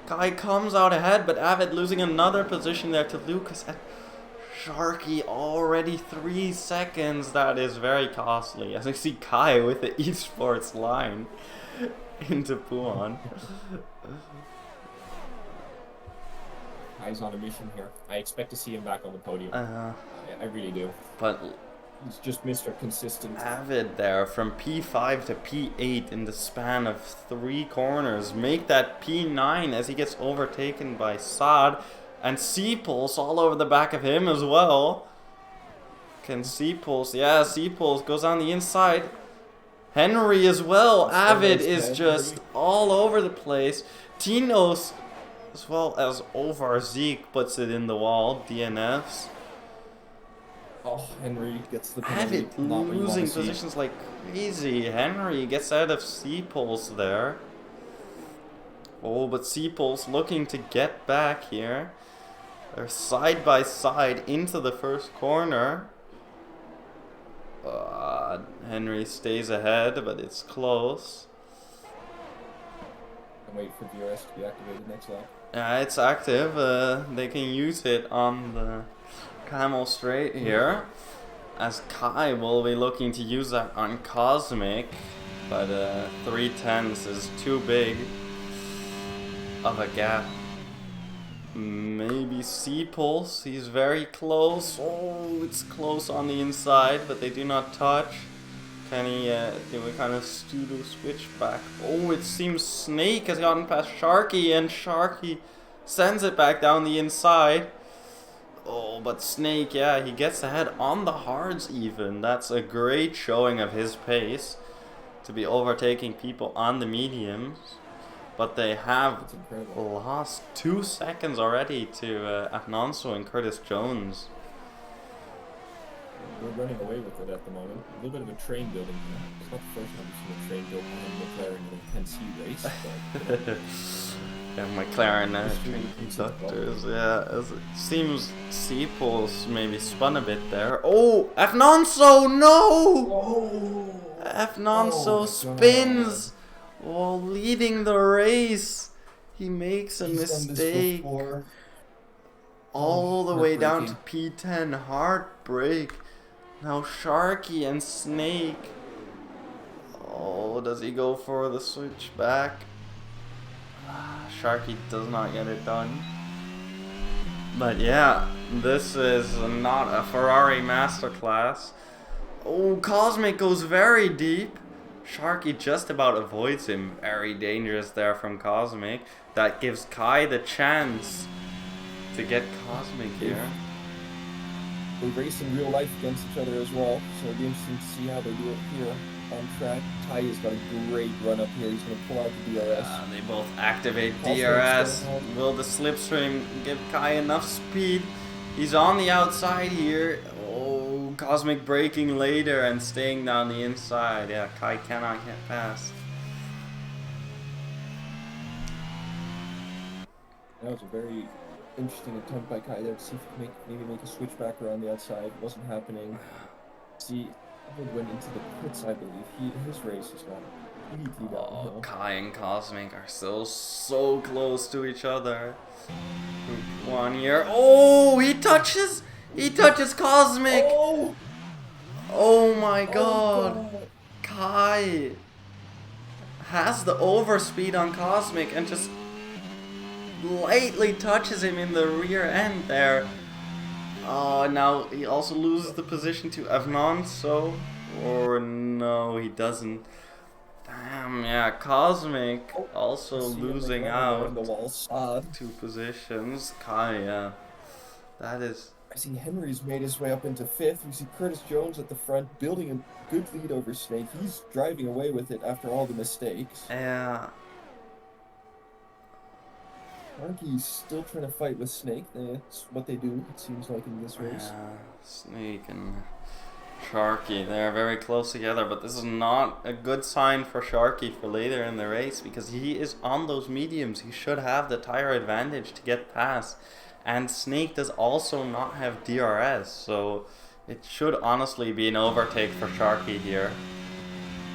Kai comes out ahead, but Avid losing another position there to Lucas. And Sharky already 3 seconds. That is very costly. As we see Kai with the esports line into Puan. Kai's on a mission here. I expect to see him back on the podium. I really do. But He's just Mr. Consistent. Avid there from P5 to P8 in the span of 3 corners. Make that P9 as he gets overtaken by Saad. And C-Pulse all over the back of him as well. Can C-Pulse? Yeah, C-Pulse goes on the inside. Henry as well. Avid is just all over the place. Tino's as well as over Zeke puts it in the wall. DNFs. Oh, Henry gets the penalty. Avid Not what you wanna losing see. positions like crazy. Henry gets out of C-Pulse there. Oh, but C-Pulse looking to get back here. They're side by side into the first corner. Henry stays ahead, but it's close. And wait for DRS to be activated next lap. Yeah, it's active. They can use it on the Camel Straight here. As Kai will be looking to use that on Cosmic. But 3/10 is too big of a gap. Maybe C-Pulse. He's very close. Oh, it's close on the inside, but they do not touch. Can he do a kind of pseudo switch back? Oh, it seems Snake has gotten past Sharky, and Sharky sends it back down the inside. Oh, but Snake, yeah, he gets ahead on the hards even. That's a great showing of his pace to be overtaking people on the mediums. But they have That's incredible. lost 2 seconds already to Afnonso and Curtis Jones. We're running away with it at the moment. A little bit of a train building here. It's not the first time we've seen a train built behind McLaren in a 10C race. But, Yeah, McLaren History train repeats itself. conductors, yeah. As it seems C-Pulse maybe spun a bit there. Oh, Afnonso, no! oh! Afnonso Oh my spins while leading the race. He makes a He's done this mistake. before. All the way down to heartbreaking. P10. Heartbreak. Now Sharky and Snake. Oh, does he go for the switch back? Sharky does not get it done. But yeah, this is not a Ferrari masterclass. Oh, Cosmic goes very deep. Sharky just about avoids him. Very dangerous there from Cosmic. That gives Kai the chance to get Cosmic here. They race in real life against each other as well, so it'll be interesting to see how they do it here on track. Kai has got a great run up here. He's going to pull out the DRS. They both activate Cosmic's DRS. going home. Will the slipstream give Kai enough speed? He's on the outside here. Oh, Cosmic braking later and staying down the inside. Yeah, Kai cannot get past. That was a very interesting attempt by Kai there to see if he could maybe make a switch back around the outside. Wasn't happening. See, he went into the pits, I believe. His race has gone completely downhill. Oh, Kai and Cosmic are so close to each other. Group 1 here. Oh, he touches Cosmic. Oh my god. Kai has the overspeed on Cosmic and just lightly touches him in the rear end there. Oh, now he also loses the position to Avnonso. Or no, he doesn't. Damn, yeah, Cosmic also losing out the wall. Saad. 2 positions. Kai, yeah. That is... I see Henry's made his way up into 5th. We see Curtis Jones at the front building a good lead over Snake. He's driving away with it after all the mistakes. Yeah. Sharky's still trying to fight with Snake. That's what they do, it seems like, in this race. Yeah, Snake and Sharky, they're very close together, but this is not a good sign for Sharky for later in the race because he is on those mediums. He should have the tire advantage to get past. And Snake does also not have DRS, so it should honestly be an overtake for Sharky here.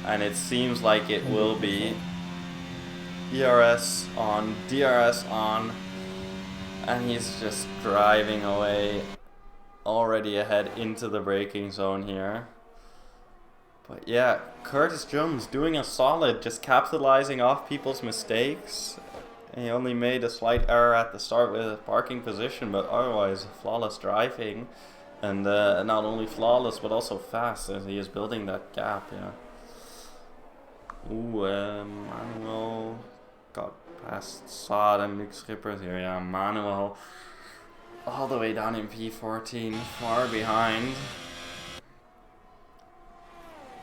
And it seems like it will be. DRS on, and he's just driving away, already ahead into the braking zone here. But yeah, Curtis Jones doing a solid, just capitalizing off people's mistakes. He only made a slight error at the start with his parking position, but otherwise flawless driving. And not only flawless, but also fast as he is building that gap, yeah. Ooh, Manuel got past Saad and Luke Schippers here, yeah. Manuel all the way down in P14, far behind.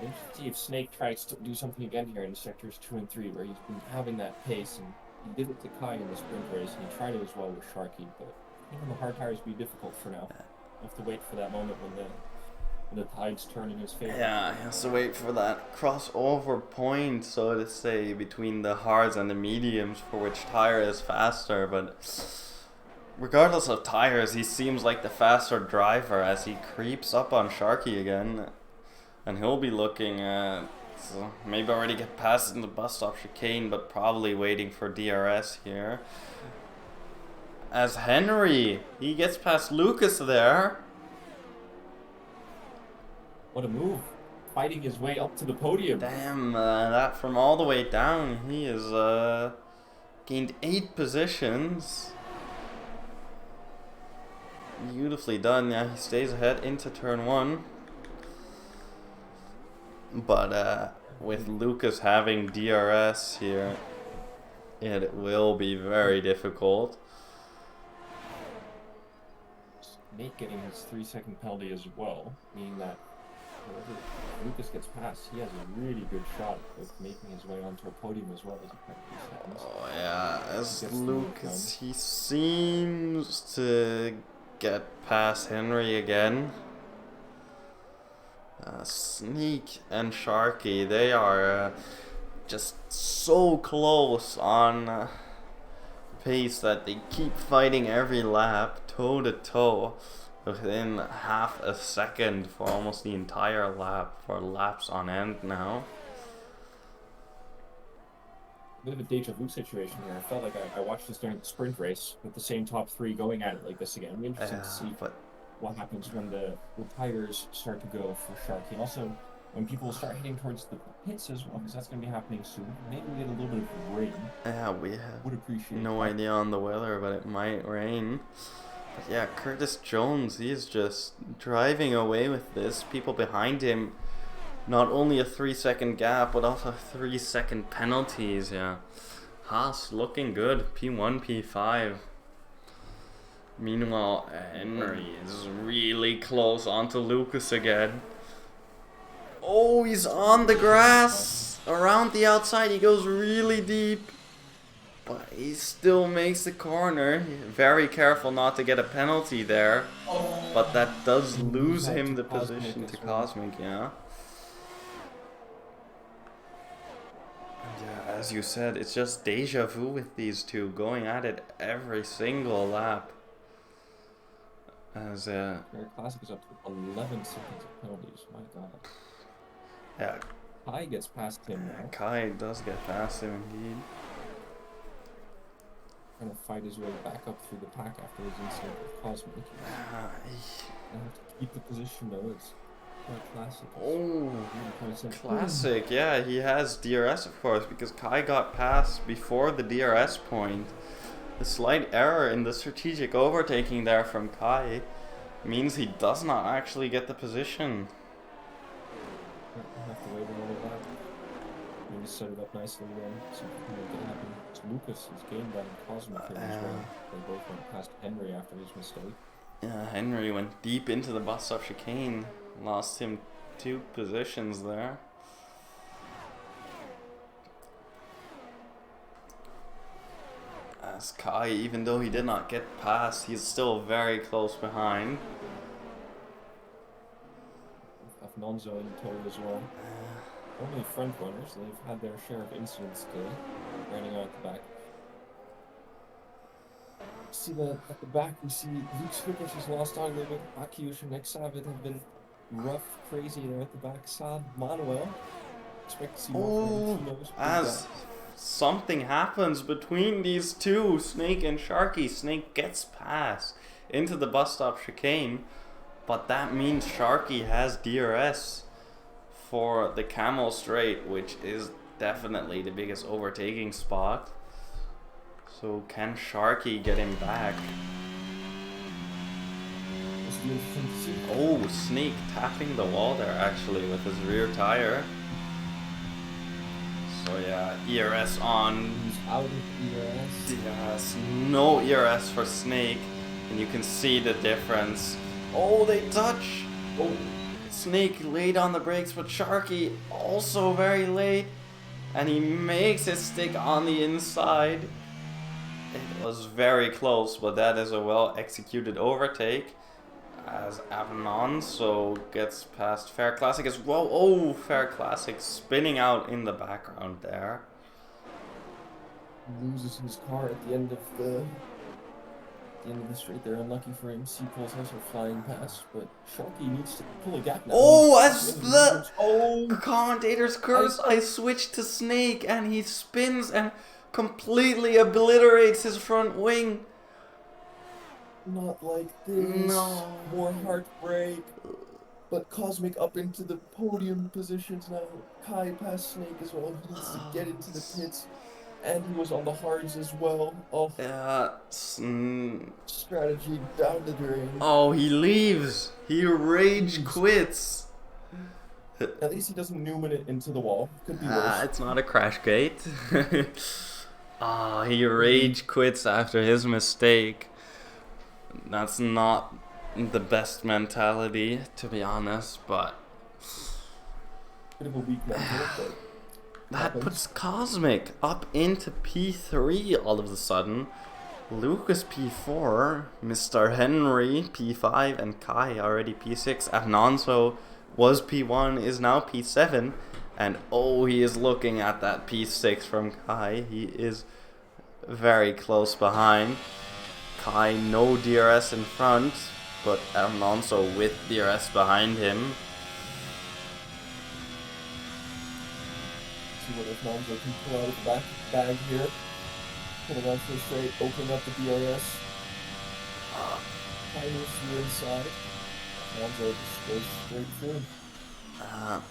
Interesting to see if Snake tries to do something again here in sectors 2 and 3, where he's been having that pace, and he did it to Kai in the sprint race, and he tried it as well with Sharky, but even the hard tires will be difficult for now. We'll have to wait for that moment when the tides turn in his favor. Yeah, he has to wait for that crossover point, so to say, between the hards and the mediums for which tire is faster, but regardless of tires, he seems like the faster driver as he creeps up on Sharky again. And he'll be looking at, so maybe already get past in the bus stop chicane, but probably waiting for DRS here. As Henry, he gets past Lucas there. What a move. Fighting his way up to the podium. Damn, that from all the way down, he has gained 8 positions. Beautifully done, yeah, he stays ahead into turn 1. But with Lucas having DRS here, it will be very difficult. Snake getting his 3-second penalty as well, meaning that wherever Lucas gets past, he has a really good shot of making his way onto a podium as well as he practices. Oh yeah, as Lucas, he seems to get past Henry again. Sneak and Sharky, they are just so close on pace that they keep fighting every lap, toe to toe, within half a second for almost the entire lap, for laps on end now. A bit of a deja vu situation here. I felt like I watched this during the sprint race with the same top 3 going at it like this again. I'm interested to see what happens when the tires start to go for Sharky. And also, when people start heading towards the pits as well, because that's going to be happening soon. Maybe we get a little bit of rain. Yeah, we have Would appreciate no idea on the weather, but it might rain. But yeah, Curtis Jones, he is just driving away with this. People behind him, not only a 3-second gap, but also 3-second penalties. Yeah, Haas looking good. P1, P5. Meanwhile, Henry is really close onto Lucas again. Oh, he's on the grass. Around the outside, he goes really deep. But he still makes the corner. Very careful not to get a penalty there. But that does lose him the position to Cosmic, yeah. And yeah, as you said, it's just deja vu with these two going at it every single lap. As Classic is up to 11 seconds of penalties. My God. yeah, Kai gets past him now. Kai does get past him indeed. Trying to fight his way back up through the pack after his incident with Cosmic. And have to keep the position though. It's quite classic. Classic, yeah, he has DRS of course, because Kai got past before the DRS point. The slight error in the strategic overtaking there from Kai means he does not actually get the position. We'll have to wait another lap. Maybe set it up nicely then, so we can make it happen. It's Lucas who's gained on Cosmic here as well. They both went past Henry after his mistake. Yeah, Henry went deep into the bus stop chicane, lost him 2 positions there. As Kai, even though he did not get past, he's still very close behind. Nonzo in tow as well. Only front runners, they've had their share of incidents today, running out the back. See that at the back, we see Luke Swickers has lost out a little bit. Akiush and Exavid have been rough, crazy there at the back. Saad, Manuel. Expect to see more from the as something happens between these two, Snake and Sharky. Snake gets past into the bus stop chicane, but that means Sharky has DRS for the Camel Straight, which is definitely the biggest overtaking spot. So can Sharky get him back? Oh, Snake tapping the wall there actually with his rear tire. So yeah, ERS on. He's out of ERS. Yes, no ERS for Snake, and you can see the difference. Oh, they touch. Oh, Snake late on the brakes, but Sharky also very late, and he makes it stick on the inside. It was very close, but that is a well executed overtake. As Alonso gets past Fair Classic as well. Oh, Fair Classic spinning out in the background there. Loses his car at the end of the straight there. Unlucky for him. Seapole's also flying past, but Sharky needs to pull a gap now. Oh, as the commentator's curse, I switched to Snake and he spins and completely obliterates his front wing. Not like this. No. More heartbreak. But Cosmic up into the podium positions now. Kai past Snake as well. He needs to get into the pits. And he was on the hards as well. Oh. Yeah. Strategy down the drain. Oh, he leaves. He rage quits. At least he doesn't Newman it into the wall. Could be worse. It's not a crash gate. He rage quits after his mistake. That's not the best mentality, to be honest, but Bit of a weak mental, but that puts Cosmic up into P3 all of a sudden. Lucas P4, Mr. Henry P5, and Kai already P6. Alonso was P1, is now P7, and he is looking at that P6 from Kai. He is very close behind. Kai no DRS in front, but Alonso with DRS behind him. see what Alonso can pull out of the back bag here. Pull it on for a straight, open up the DRS. Kai moves to the inside. Alonso just goes straight through.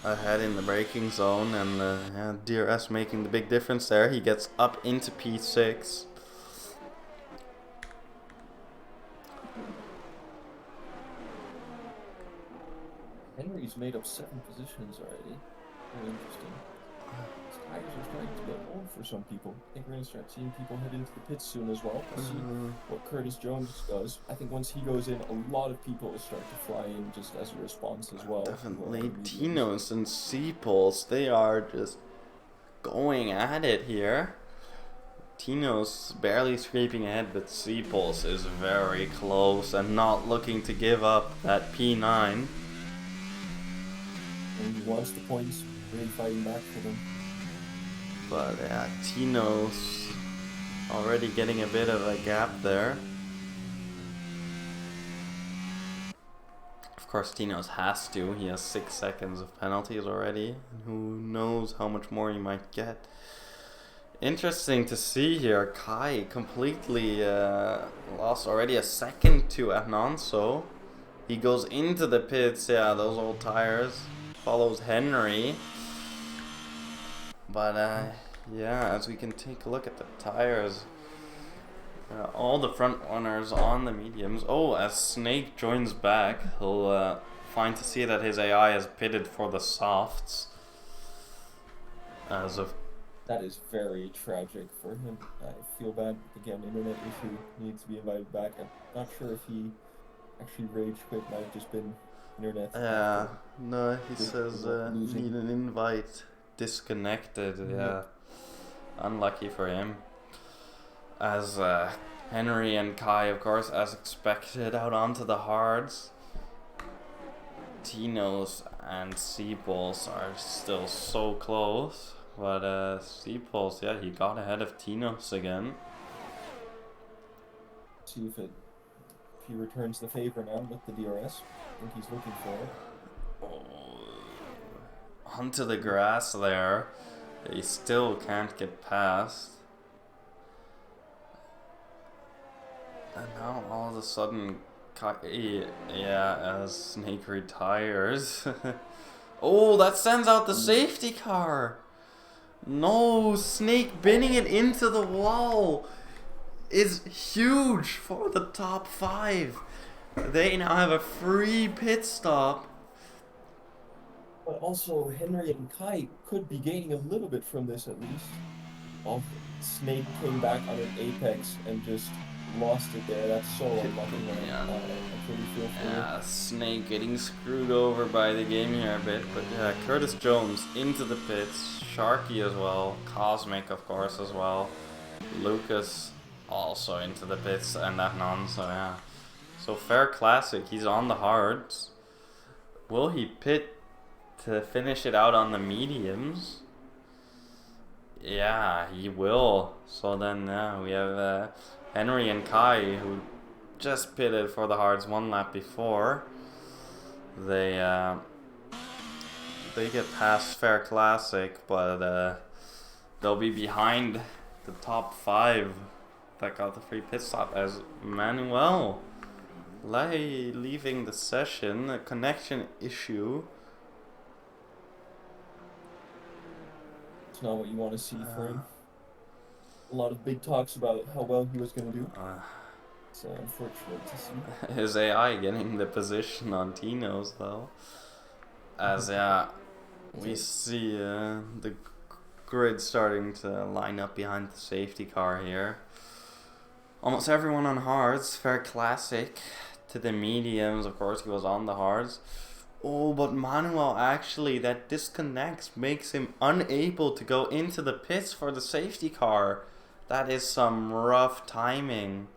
Ahead in the braking zone, and DRS making the big difference there. He gets up into P6. Henry's made up 7 positions already. Very interesting. His tires are starting to get old for some people. I think we're going to start seeing people head into the pits soon as well. We'll see what Curtis Jones does. I think once he goes in, a lot of people will start to fly in just as a response as well. Definitely. Tinos and Seapulse, they are just going at it here. Tino's barely scraping ahead, but Seapulse is very close and not looking to give up that P9. And he wants the points, really fighting back for them. But yeah, Tino's already getting a bit of a gap there. Of course, Tino's has to. He has 6 seconds of penalties already. And who knows how much more he might get. Interesting to see here. Kai completely lost already a second to Anonso. He goes into the pits. Yeah, those old tires. Follows Henry. But yeah, as we can take a look at the tires, all the front runners on the mediums. Oh, as Snake joins back, he'll find to see that his AI has pitted for the softs. As of that is very tragic for him. I feel bad. Again, internet issue, needs to be invited back. I'm not sure if he actually rage quit. Might have just been internet. Yeah, no, he says need an invite. Disconnected, yeah. Unlucky for him. As Henry and Kai, of course, as expected, out onto the hards. Tinos and Seapulse are still so close. But Seapulse, yeah, he got ahead of Tinos again. See if he returns the favor now with the DRS. I think he's looking for it. Onto the grass there. He still can't get past. And now all of a sudden, yeah, as Snake retires. Oh, that sends out the safety car. No, Snake binning it into the wall is huge for the top 5. They now have a free pit stop. But also, Henry and Kai could be gaining a little bit from this at least. Snake came back on an apex and just lost it there. That's so unlucky. Yeah. I really feel for Yeah, Snake getting screwed over by the game here a bit. But yeah, Curtis Jones into the pits. Sharky as well. Cosmic, of course, as well. Lucas also into the pits. And that none, so yeah. So Fair Classic, he's on the hards. Will he pit to finish it out on the mediums? Yeah, he will. So then we have Henry and Kai, who just pitted for the hards 1 lap before. They get past Fair Classic, but they'll be behind the top 5 that got the free pit stop, as Manuel leaving the session, a connection issue. It's not what you want to see for him. A lot of big talks about how well he was going to do. It's unfortunate to see. His AI getting the position on Tino's though. As we see the grid starting to line up behind the safety car here. Almost everyone on hards. Fair Classic to the mediums. Of course, he was on the hards. Oh, but Manuel actually, that disconnects makes him unable to go into the pits for the safety car. That is some rough timing.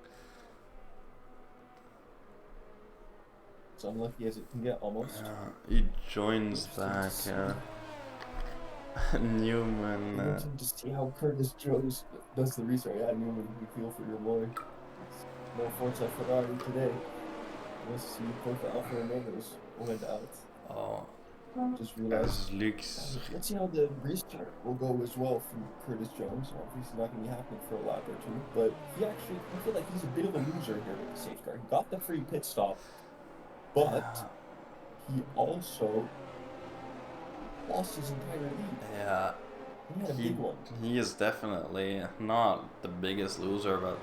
It's unlucky as it can get almost. He joins back. Newman. To see how Curtis Jones does the restart. Yeah, Newman, we feel for your boy. No Forza Ferrari today. Let's see both the Alfa Romeos went out. Oh. Just realized. Luke's. Let's see how the restart will go as well from Curtis Jones. Obviously not going to be happening for a lap or 2, but I feel like he's a bit of a loser here with the safety car. He got the free pit stop, but he also lost his entire lead. Yeah. He had a big one. He is definitely not the biggest loser, but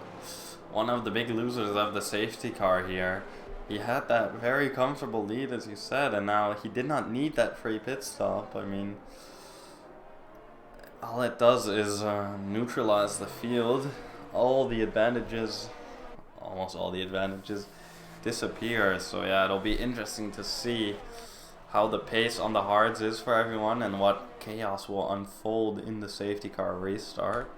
one of the big losers of the safety car here. he had that very comfortable lead, as you said, and now he did not need that free pit stop. I mean, all it does is neutralize the field. All the advantages, almost all the advantages, disappear. So yeah, it'll be interesting to see how the pace on the hards is for everyone and what chaos will unfold in the safety car restart.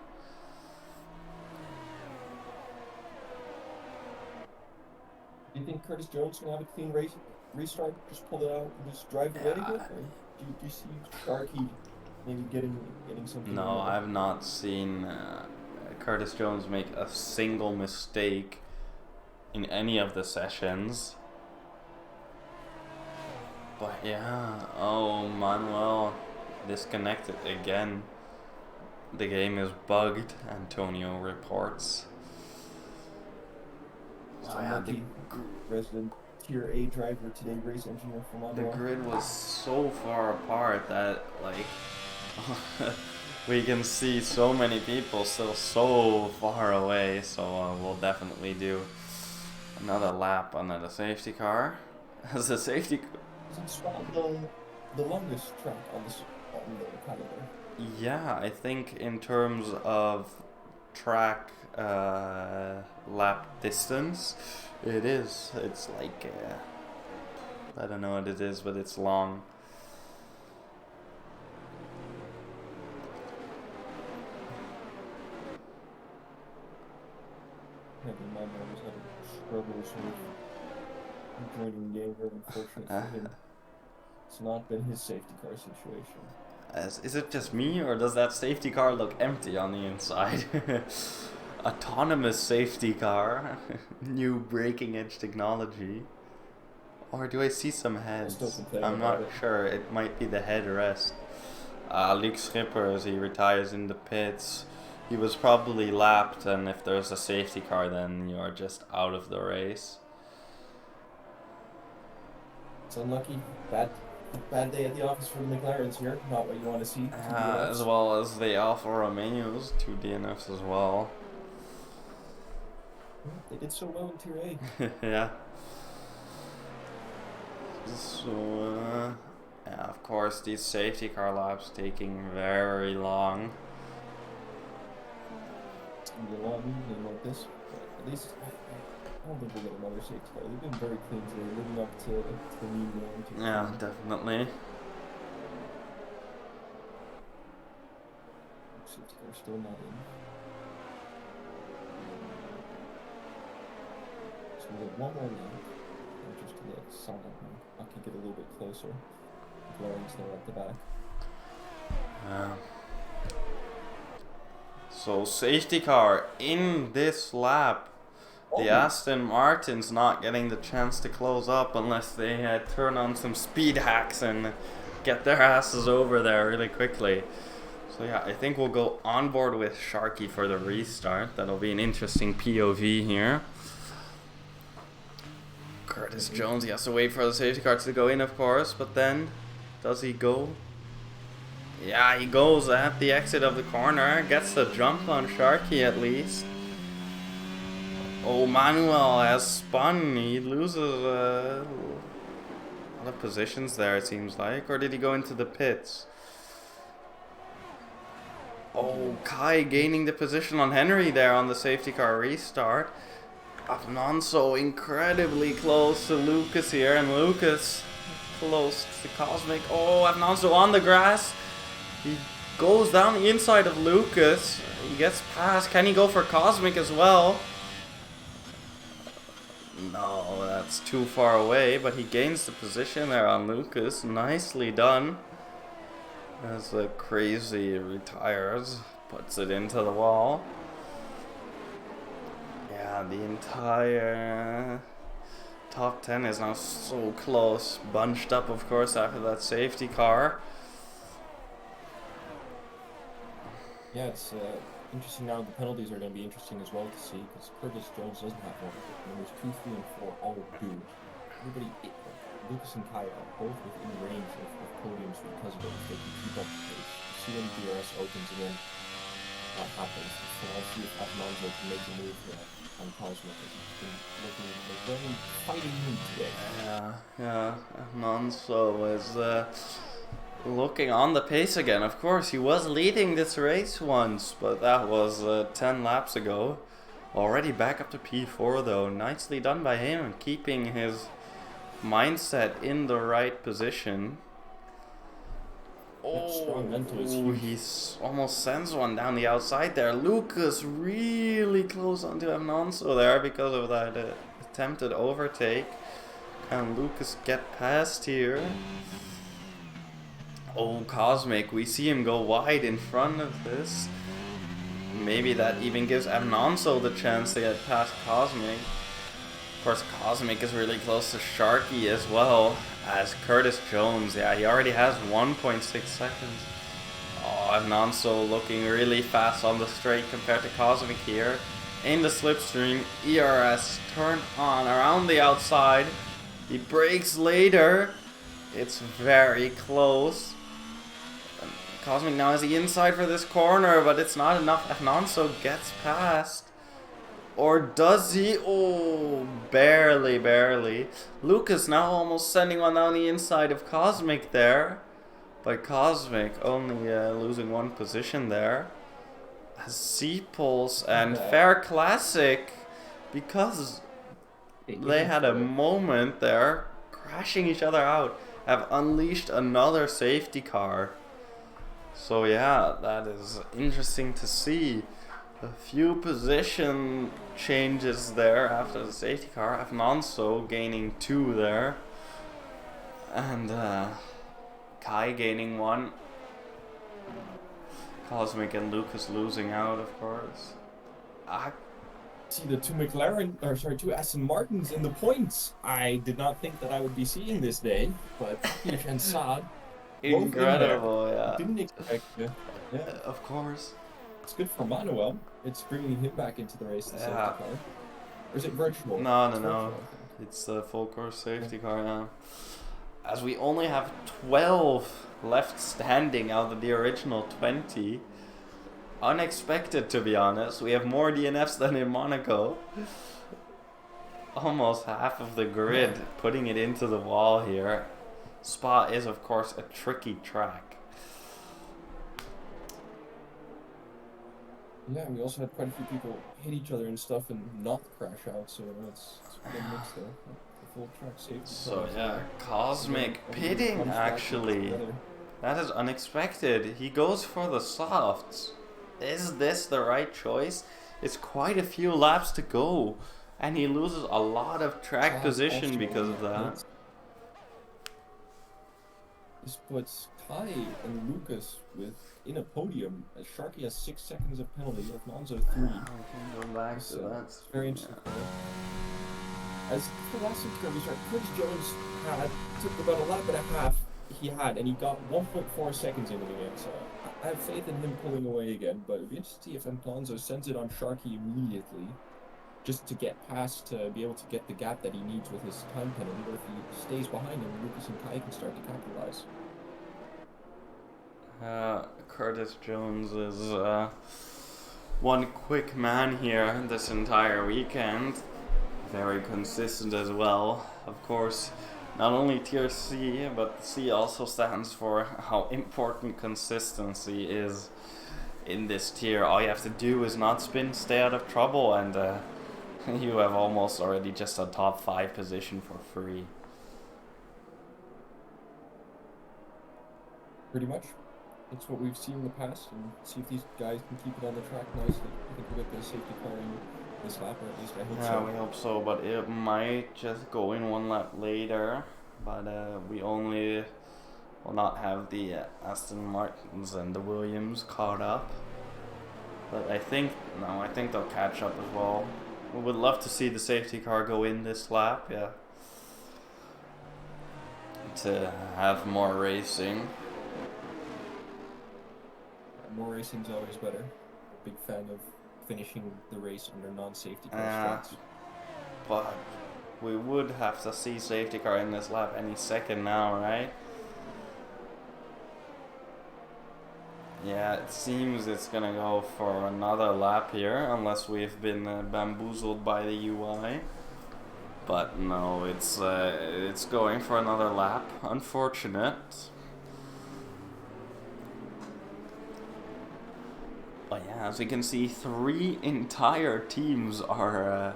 Do you think Curtis Jones can have a clean race restart? Just pull it out and just drive away with? Or do you see Sharky maybe getting something? No, I've not seen Curtis Jones make a single mistake in any of the sessions. But yeah, oh, Manuel disconnected again. The game is bugged, Antonio reports. So yeah, the resident Tier A driver today, race engineer from Manuel. The grid was so far apart that, like, we can see so many people still so far away. So we'll definitely do another lap under the safety car. As the safety. Isn't Swan the longest track on the calendar? Yeah, I think in terms of track lap distance, it is. It's like I don't know what it is, but it's long. I think my man was having struggles with joining the game, very unfortunate for him. It's not been his safety car situation. Is it just me, or does that safety car look empty on the inside? Autonomous safety car, new breaking edge technology. Or do I see some heads? I'm not sure. It might be the headrest. Luke Schipper, as he retires in the pits, he was probably lapped, and if there's a safety car, then you are just out of the race. It's unlucky. Bad day at the office for the McLarens here. Not what you want to see. As well as the Alfa Romeos, 2 DNFs as well. They did so well in Tier A. Yeah. So, yeah, of course, these safety car laps taking very long. It's going to be a long evening like this. But at least, I don't think we'll get another safety car. They've been very clean today, living up to the mean game. Yeah, definitely. Safety car still not in. So we'll get one more lap. Just to let Saad I can get a little bit closer. McLaren's there at the back. So safety car in this lap. The Aston Martin's not getting the chance to close up unless they turn on some speed hacks and get their asses over there really quickly. So yeah, I think we'll go on board with Sharky for the restart. That'll be an interesting POV here. Curtis Jones, he has to wait for the safety car to go in, of course, but then, does he go? Yeah, he goes at the exit of the corner, gets the jump on Sharky at least. Oh, Manuel has spun, he loses a lot of positions there, it seems like, or did he go into the pits? Oh, Kai gaining the position on Henry there on the safety car restart. Alonso incredibly close to Lucas here, and Lucas close to Cosmic. Oh, Alonso on the grass. He goes down the inside of Lucas. He gets past. Can he go for Cosmic as well? No, that's too far away, but he gains the position there on Lucas. Nicely done. As the Crazy retires, puts it into the wall. Yeah, the entire top 10 is now so close. Bunched up, of course, after that safety car. Yeah, it's interesting now. The penalties are going to be interesting as well to see, because Curtis Jones doesn't have one. Numbers 2, 3, and 4 all do. Everybody, Lucas and Kai are both within range of podiums because of it. If they can keep up the pace. See when DRS opens again, what happens. So I'll see if Alonso can make a move here. on Cosmic. He's been looking in a very fighting mood today. Yeah. Alonso is looking on the pace again. Of course, he was leading this race once, but that was 10 laps ago. Already back up to P4 though. Nicely done by him, keeping his mindset in the right position. That strong mental is Oh, huge. he almost sends one down the outside there. Lucas really close onto Alonso there because of that attempted overtake. Can Lucas get past here? Oh, Cosmic, we see him go wide in front of this. Maybe that even gives Alonso the chance to get past Cosmic. Of course, Cosmic is really close to Sharky as well as Curtis Jones. Yeah, he already has 1.6 seconds. Oh, Alonso looking really fast on the straight compared to Cosmic here. In the slipstream, ERS turned on around the outside. He brakes later. It's very close. Cosmic now has the inside for this corner, but it's not enough. Alonso gets past. Or does he? Oh, barely. Lucas now almost sending one down the inside of Cosmic there. But Cosmic only losing one position there. Seapulse and Fair Classic, because they had a moment there, crashing each other out, have unleashed another safety car. So yeah, that is interesting to see. A few position changes there after the safety car. Alonso gaining 2 there. And Kai gaining 1. Cosmic and Lucas losing out, of course. See the two Aston Martins in the points. I did not think that I would be seeing this day, but Peter and Saad. Incredible, yeah. Didn't expect it. Yeah. Of course. It's good for Manuel. It's bringing him back into the race, the safety car. Or is it virtual? No. Virtual, It's the full course safety car now. As we only have 12 left standing out of the original 20. Unexpected, to be honest. We have more DNFs than in Monaco. Almost half of the grid, putting it into the wall here. Spa is, of course, a tricky track. Yeah, we also had quite a few people hit each other and stuff and not crash out, so it's a good mix there. The full track safety. So yeah, Cosmic pitting actually. That is unexpected. He goes for the softs. Is this the right choice? It's quite a few laps to go, and he loses a lot of track position because of that. This puts Kai and Lucas in a podium, as Sharky has 6 seconds of penalty, Alonso 3. We can go back to that. It's very interesting. As the last safety we start, Curtis Jones took about a lap and a half and he got 1.4 seconds into the game, so I have faith in him pulling away again, but it'd be interesting to see if Alonso sends it on Sharky immediately, just to get past, to be able to get the gap that he needs with his time penalty, or if he stays behind him, Lucas and Kai can start to capitalize. Curtis Jones is one quick man here this entire weekend. Very consistent as well. Of course, not only tier C, but C also stands for how important consistency is in this tier. All you have to do is not spin, stay out of trouble, and you have almost already just a top 5 position for free. Pretty much. That's what we've seen in the past, and see if these guys can keep it on the track nicely. I think we'll get the safety car in this lap, or at least I hope so. Yeah, we hope so, but it might just go in 1 lap later. But we only will not have the Aston Martins and the Williams caught up. But I think they'll catch up as well. We would love to see the safety car go in this lap, yeah. To have more racing. More racing's always better. Big fan of finishing the race under non-safety car strats. But we would have to see safety car in this lap any second now, right? Yeah, it seems it's gonna go for another lap here, unless we've been bamboozled by the UI. But no, it's going for another lap. Unfortunate. But yeah, as we can see, 3 entire teams are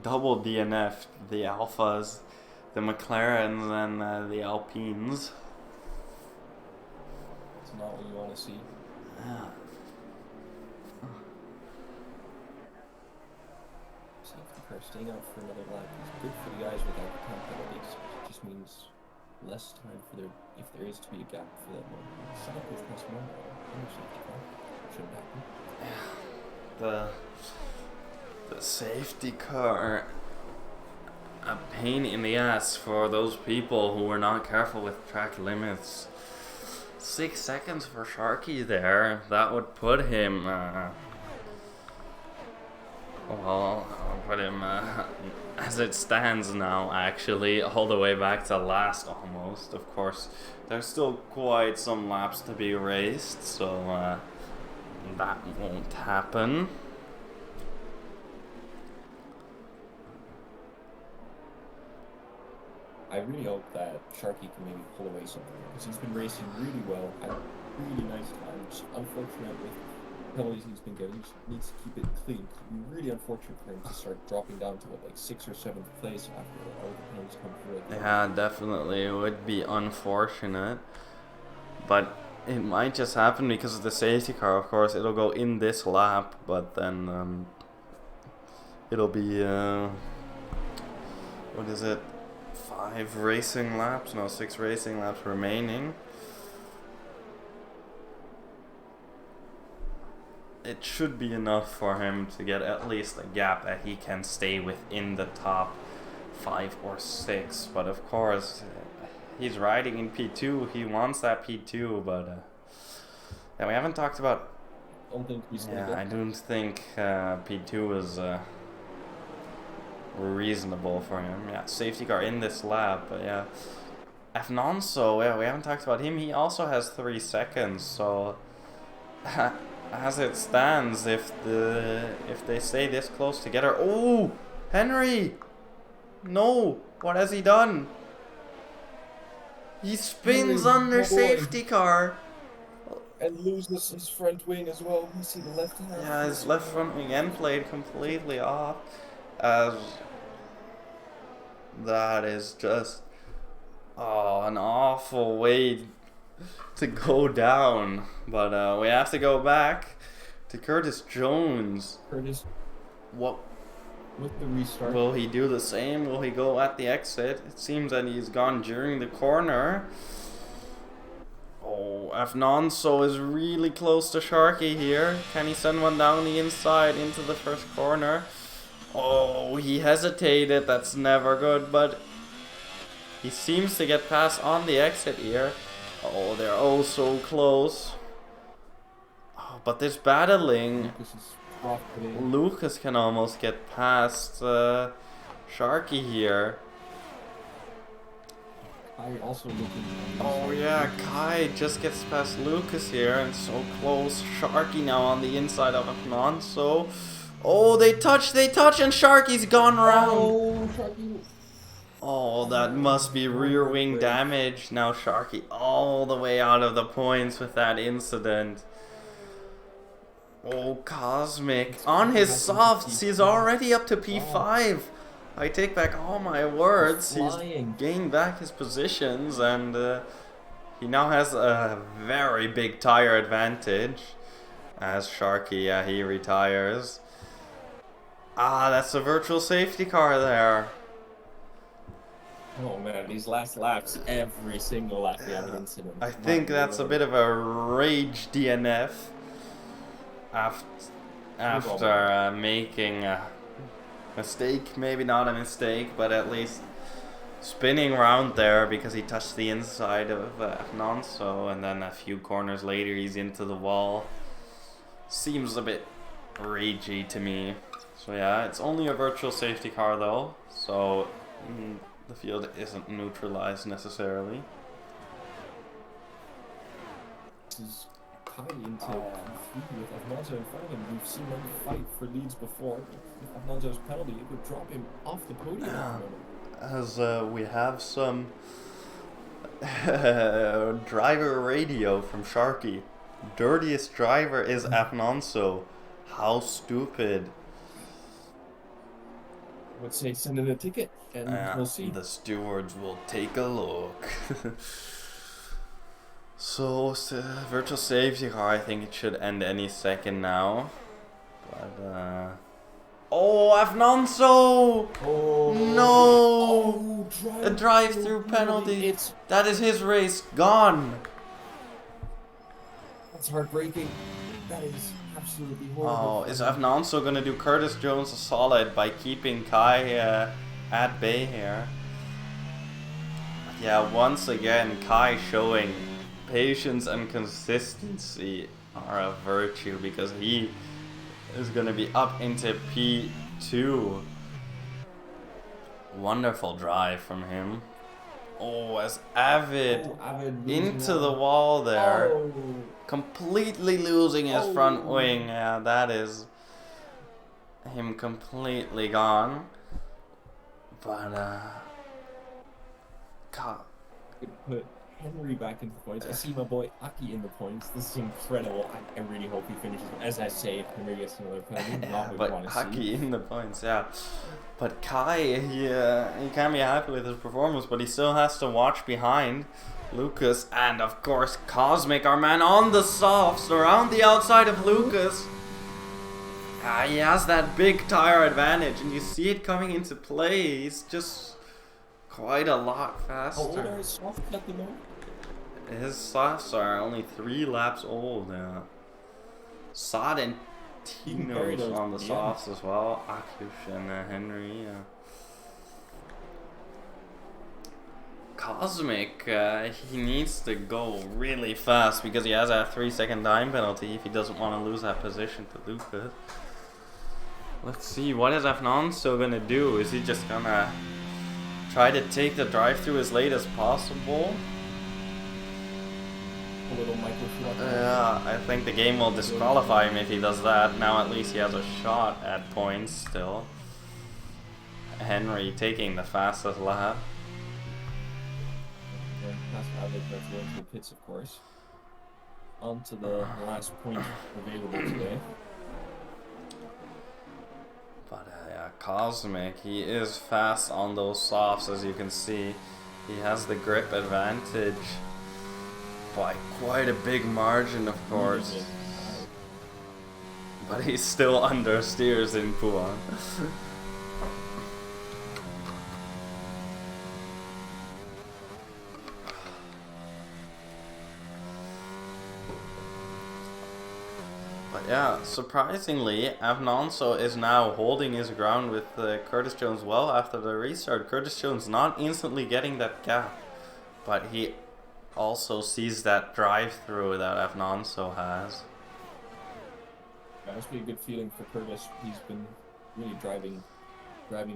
double DNF'd. The Alphas, the McLarens, and the Alpines. It's not what you want to see. Yeah. Safety car staying out for another lap is good for the guys without the time penalties. It just means less time for their, if there is to be a gap for that one. Saad goes past one under safety car. Shouldn't happen. The safety car, a pain in the ass for those people who were not careful with track limits. 6 seconds for Sharky there. That would put him well, I'll put him as it stands now, actually, all the way back to last almost. Of course, there's still quite some laps to be raced, so that won't happen. I really hope that Sharky can maybe pull away something, because he's been racing really well at really nice times. Unfortunate with penalties he's been getting. He just needs to keep it clean. It would be really unfortunate for him to start dropping down to like 6th or 7th place after all the penalties come through. Yeah, definitely. It would be unfortunate. But it might just happen because of the safety car, of course. It'll go in this lap, but then it'll be, what is it? 5 racing laps? No, 6 racing laps remaining. It should be enough for him to get at least a gap that he can stay within the top 5 or 6. But of course, he's riding in P2. He wants that P2, but yeah, we haven't talked about. I don't think he's I don't think P2 is reasonable for him. Yeah, safety car in this lap, but yeah. Afnonso, yeah, we haven't talked about him. He also has 3 seconds, so as it stands, if they stay this close together. Oh, Henry! No, what has he done? He spins under safety car. And loses his front wing as well. You see the left half. Yeah, his left front wing end plate completely off. As that is just an awful way to go down. But we have to go back to Curtis Jones. Curtis, What with the restart. will he do? The same? Will he go at the exit? It seems that he's gone during the corner. Oh, Afnonso is really close to Sharky here. Can he send one down the inside into the first corner? Oh, he hesitated. That's never good, but he seems to get past on the exit here. Oh, they're oh so close. Oh, but there's battling. Lucas is profiting. Lucas can almost get past Sharky here. Kai also looking. Oh yeah, Kai just gets past Lucas here and so close. Sharky now on the inside of Afnonso. Oh, they touch, and Sharky's gone around. Oh, Sharky. Oh, that must be rear wing damage. Now Sharky all the way out of the points with that incident. Oh, Cosmic. On his softs, he's already up to P5. I take back all my words. He's gained back his positions, and he now has a very big tire advantage. As Sharky, yeah, he retires. Ah, that's a virtual safety car there. Oh man, these last laps, every single lap we have an incident. I think that's a bit of a rage DNF after making a mistake. Maybe not a mistake, but at least spinning around there because he touched the inside of Afnonso, and then a few corners later he's into the wall. Seems a bit ragey to me. So yeah, it's only a virtual safety car though, so the field isn't neutralized necessarily. This is Kai into P3 with Afnanzo in front of him. We've seen them fight for leads before. With Afnanzo's penalty, it would drop him off the podium at the moment. As we have some driver radio from Sharky. Dirtiest driver is Afnanzo. How stupid. I would say send in a ticket and we'll see. The stewards will take a look. So, virtual safety car, I think it should end any second now. But, oh, Afnanzo! Oh, No! Oh, A drive-through penalty. That is his race gone. That's heartbreaking. That is absolutely Oh, horrible. is Afnanzo gonna do Curtis Jones a solid by keeping Kai at bay here? Yeah, once again, Kai showing patience and consistency are a virtue because he is gonna be up into P2. Wonderful drive from him. Oh, as Avid into the wall there. Oh. Completely losing his front wing. Yeah, that is him completely gone. But, Could put Henry back into points. I see my boy Aki in the points. This is incredible. I really hope he finishes. As I say, if Henry gets another penalty, not what we but want to Haki see. in the points, yeah. But Kai, he can't be happy with his performance, but he still has to watch behind Lucas and, of course, Cosmic, our man on the softs, around the outside of Lucas. He has that big tire advantage, and you see it coming into play. He's just quite a lot faster. How old are his softs at the moment? His softs are only 3 laps old. Saad and Tino's on the softs as well. Akush and Henry. Cosmic, he needs to go really fast because he has a 3-second time penalty if he doesn't want to lose that position to Lucas. Let's see, what is Afnanzo gonna do? Is he just gonna try to take the drive-through as late as possible? A little Michael Schumacher. Yeah, I think the game will disqualify him if he does that. Now at least he has a shot at points still. Henry taking the fastest lap. Past Avid, that's going to the pits, of course. On to the last point available today. But yeah, Cosmic, he is fast on those softs, as you can see. He has the grip advantage by quite a big margin, of course. But he still understeers in Puan. But yeah, surprisingly, Afnanzo is now holding his ground with Curtis Jones well after the restart. Curtis Jones not instantly getting that gap, but he also sees that drive-through that Afnanzo has. That must be a good feeling for Curtis. He's been really driving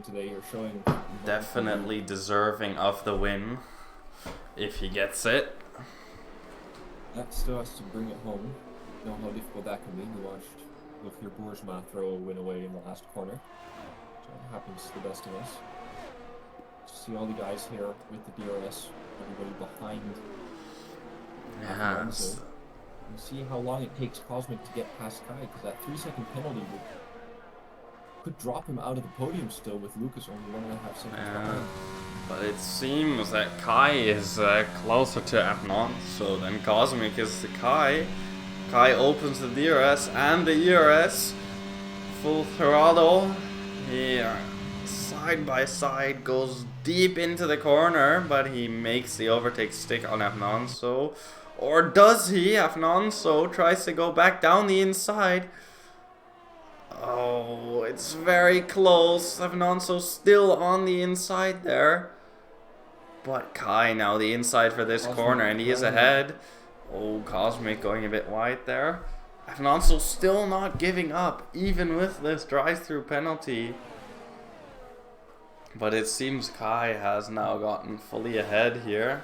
today, or showing. Definitely deserving of the win, if he gets it. That still has to bring it home. You know how difficult that can be. You watched Lothar Boersma throw a win away in the last corner. So it happens to the best of us. See all the guys here with the DRS, everybody behind. Yeah. So you see how long it takes Cosmic to get past Kai, because that 3-second penalty could drop him out of the podium still, with Lucas only 1.5 seconds behind. But it seems that Kai is closer to Afnanzo than Cosmic is to Kai. Kai opens the DRS and the ERS. Full throttle. Here, side by side, goes deep into the corner, but he makes the overtake stick on Afnanzo. Or does he? Afnanzo tries to go back down the inside. Oh, it's very close. Afnanzo still on the inside there. But Kai now the inside for this corner, and he is ahead. Oh, Cosmic going a bit wide there. Afnanzo still not giving up, even with this drive-through penalty. But it seems Kai has now gotten fully ahead here.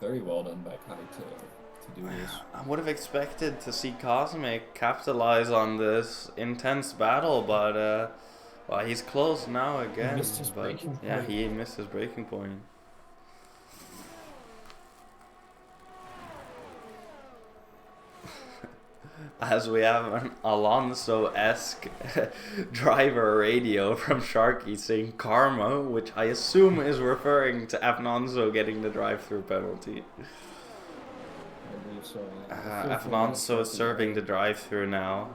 Very well done by Kai to do this. I would have expected to see Cosmic capitalize on this intense battle, but well, he's close now again. missed his But breaking yeah, point. he missed his breaking point. As we have an Alonso-esque driver radio from Sharky saying karma, which I assume is referring to Alonso getting the drive-through penalty. I believe so. Yeah. Alonso is serving the drive-through now.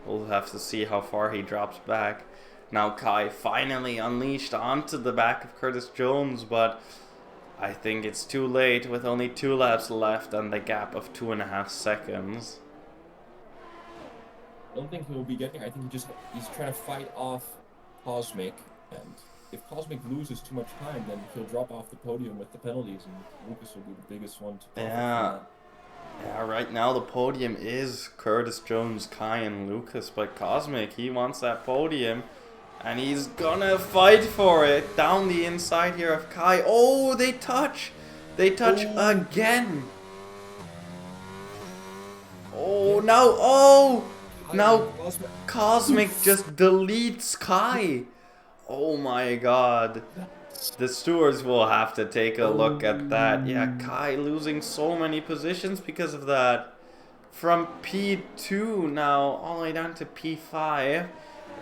We'll have to see how far he drops back. Now Kai finally unleashed onto the back of Curtis Jones, but I think it's too late with only 2 laps left and the gap of 2.5 seconds. I don't think he'll be getting. I think he's trying to fight off Cosmic, and if Cosmic loses too much time, then he'll drop off the podium with the penalties, and Lucas will be the biggest one to profit from that. Yeah, right now the podium is Curtis Jones, Kai, and Lucas, but Cosmic, he wants that podium, and he's gonna fight for it down the inside here of Kai. Oh, they touch! They touch again! Oh, no! Oh! Now Cosmic just deletes Kai. Oh my god. The stewards will have to take a look at that. Yeah, Kai losing so many positions because of that. From P2 now all the way down to P5.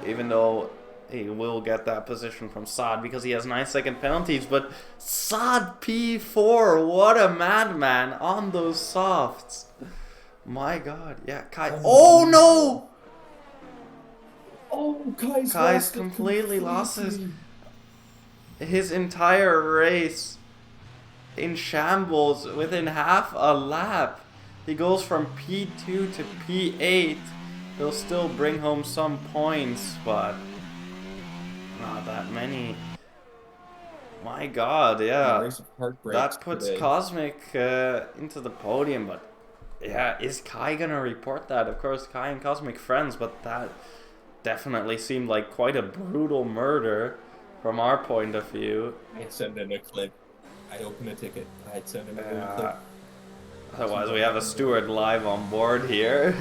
Even though he will get that position from Saad because he has 9-second penalties. But Saad P4, what a madman on those softs. My god, yeah, Kai. Oh no! Oh, Kai's completely lost his entire race in shambles within half a lap. He goes from P2 to P8. He'll still bring home some points, but not that many. My god, yeah. That puts Cosmic into the podium, but yeah, is Kai gonna report that? Of course, Kai and Cosmic friends, but that definitely seemed like quite a brutal murder from our point of view. I'd send in a clip. I'd open a ticket. I'd send in a clip. Otherwise, we have a steward live on board here.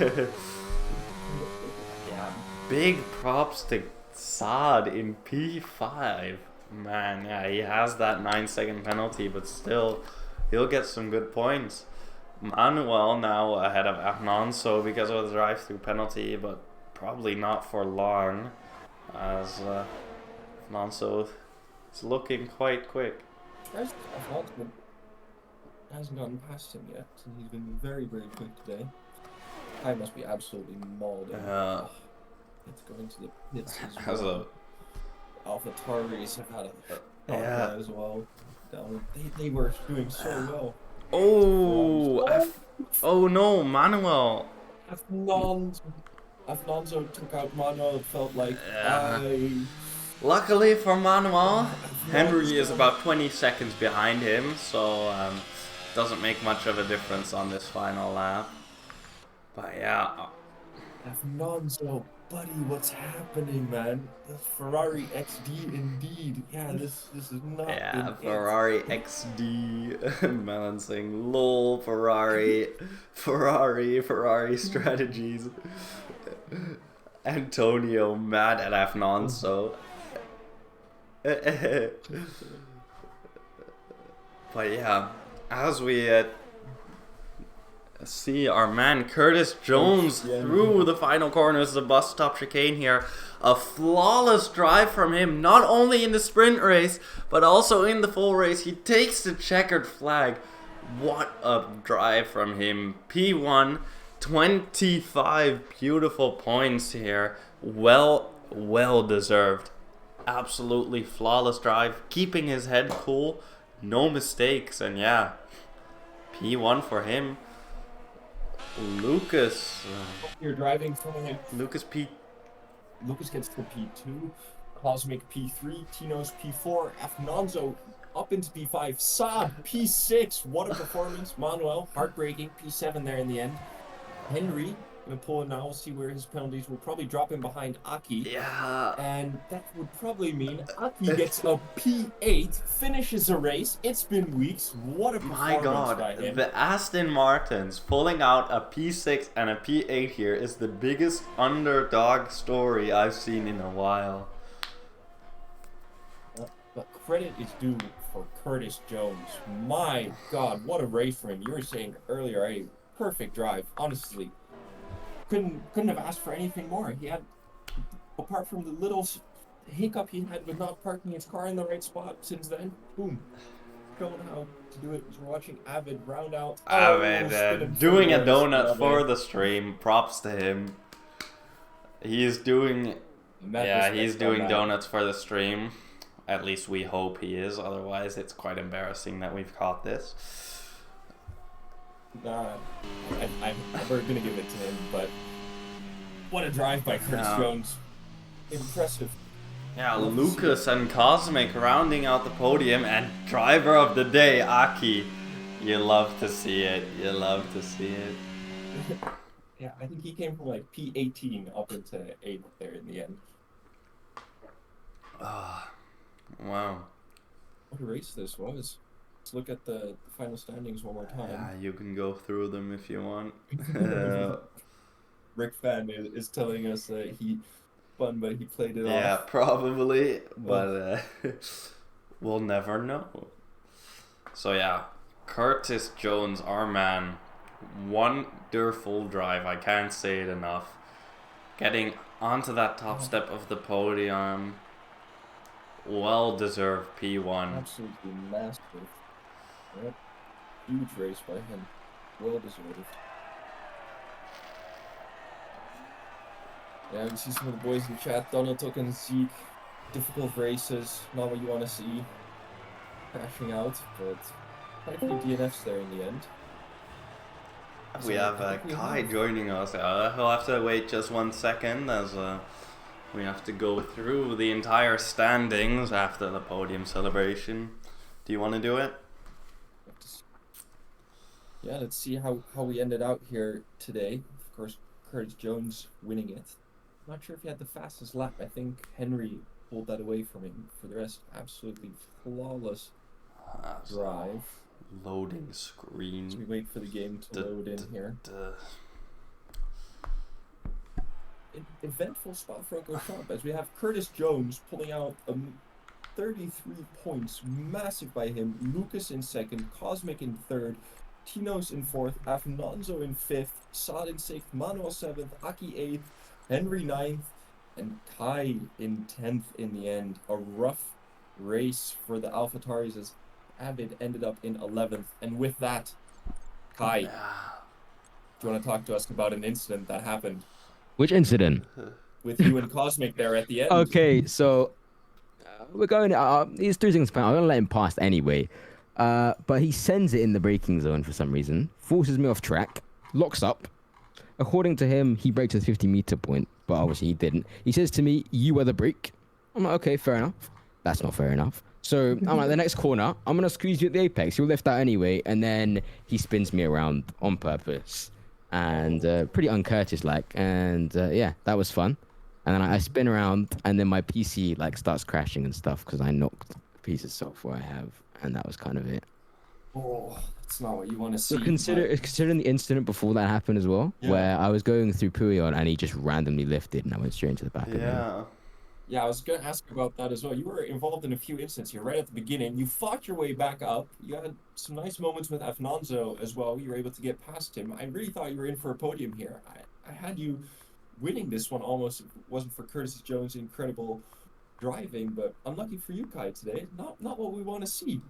Yeah, big props to Saad in P5. Man, yeah, he has that 9-second penalty, but still, he'll get some good points. Manuel now ahead of Alonso because of the drive-through penalty, but probably not for long, as Alonso is looking quite quick. Alonso hasn't gotten past him yet, and he's been very, very quick today. I must be absolutely mauled. It's going to the pits as well. AlphaTauris have had a as well. They were doing so well. Oh no, Manuel. Alonso took out Manuel. It felt like Luckily for Manuel, Henry is about 20 seconds behind him, so doesn't make much of a difference on this final lap. But yeah. Alonso, buddy, what's happening, man? The Ferrari XD indeed. Yeah, this is not. Yeah, Ferrari XD. Melon saying, lol, Ferrari strategies. Antonio mad at Alonso. But yeah, as we see our man Curtis Jones through the final corners of the bus stop chicane here. A flawless drive from him, not only in the sprint race, but also in the full race. He takes the checkered flag. What a drive from him. P1, 25 beautiful points here. Well deserved. Absolutely flawless drive, keeping his head cool, no mistakes, and yeah, P1 for him. Lucas. You're driving from him. Lucas gets to P2, Cosmic P3, Tino's P4, Alonso up into P5, Saad P6. What a performance! Manuel heartbreaking P7 there in the end. Henry Gonna pull in now. We'll see where his penalties will probably drop him behind Aki. Yeah. And that would probably mean Aki gets a P8, finishes a race. It's been weeks. What a My performance by God, him. the Aston Martins pulling out a P6 and a P8 here is the biggest underdog story I've seen in a while. But credit is due for Curtis Jones. My God, what a race for him. You were saying earlier, a perfect drive. Honestly, couldn't have asked for anything more. He had, apart from the little hiccup he had with not parking his car in the right spot since then, boom, showing how to do it. We're watching Avid round out. Avid doing a donut for the stream. Props to him. He's doing, he's doing donuts for the stream. At least we hope he is. Otherwise, it's quite embarrassing that we've caught this. I'm never gonna give it to him, but what a drive by Curtis Jones. Impressive. Yeah, Lucas and Cosmic rounding out the podium, and driver of the day, Aki. You love to see it. You love to see it. Yeah, I think he came from like P18 up into 8th there in the end. Wow. What a race this was. Let's look at the final standings one more time. Yeah, you can go through them if you want. Rick Fan is telling us that he won, but he played it off. Yeah, probably, but we'll never know. So yeah, Curtis Jones, our man, wonderful drive. I can't say it enough. Getting onto that top step of the podium. Well-deserved P1. Absolutely massive. Yep. Huge race by him. Well-deserved. Yeah, we see some of the boys in the chat. Donald and Zeke. Difficult races. Not what you want to see. Crashing out, but quite a few DNFs there in the end. We have Kai joining us. He'll have to wait just 1 second as we have to go through the entire standings after the podium celebration. Do you want to do it? Yeah, let's see how we ended out here today. Of course, Curtis Jones winning it. Not sure if he had the fastest lap. I think Henry pulled that away from him. For the rest, absolutely flawless drive. Loading screen. As we wait for the game to load in here. Eventful spot for Uncle Trump as we have Curtis Jones pulling out 33 points. Massive by him. Lucas in second. Cosmic in third. Tinos in fourth. Afnonzo in fifth. Saad in sixth. Manuel seventh. Aki eighth. Henry ninth. And Kai in 10th in the end. A rough race for the AlphaTaris as Avid ended up in 11th. And with that, Kai, do you want to talk to us about an incident that happened? Which incident? With you and Cosmic there at the end. Okay, so we're going. He's 3 seconds behind. I'm gonna let him pass anyway. But he sends it in the braking zone for some reason, forces me off track, locks up. According to him, he braked to the 50-meter point, but obviously he didn't. He says to me, "You are the brake." I'm like, "Okay, fair enough." That's not fair enough. So I'm like, the next corner, I'm gonna squeeze you at the apex. You'll lift out anyway, and then he spins me around on purpose. And pretty uncourteous like, and yeah, that was fun. And then I spin around, and then my PC like starts crashing and stuff because I knocked a piece of software I have, and that was kind of it. Oh, that's not what you want to see. So considering the incident before that happened as well, where I was going through Puyon and he just randomly lifted and I went straight into the back of him. Yeah, I was going to ask about that as well. You were involved in a few incidents here right at the beginning. You fought your way back up. You had some nice moments with Afnonzo as well. You were able to get past him. I really thought you were in for a podium here. I had you winning this one almost. If it wasn't for Curtis Jones' incredible driving, but unlucky for you, Kai, today. Not what we want to see.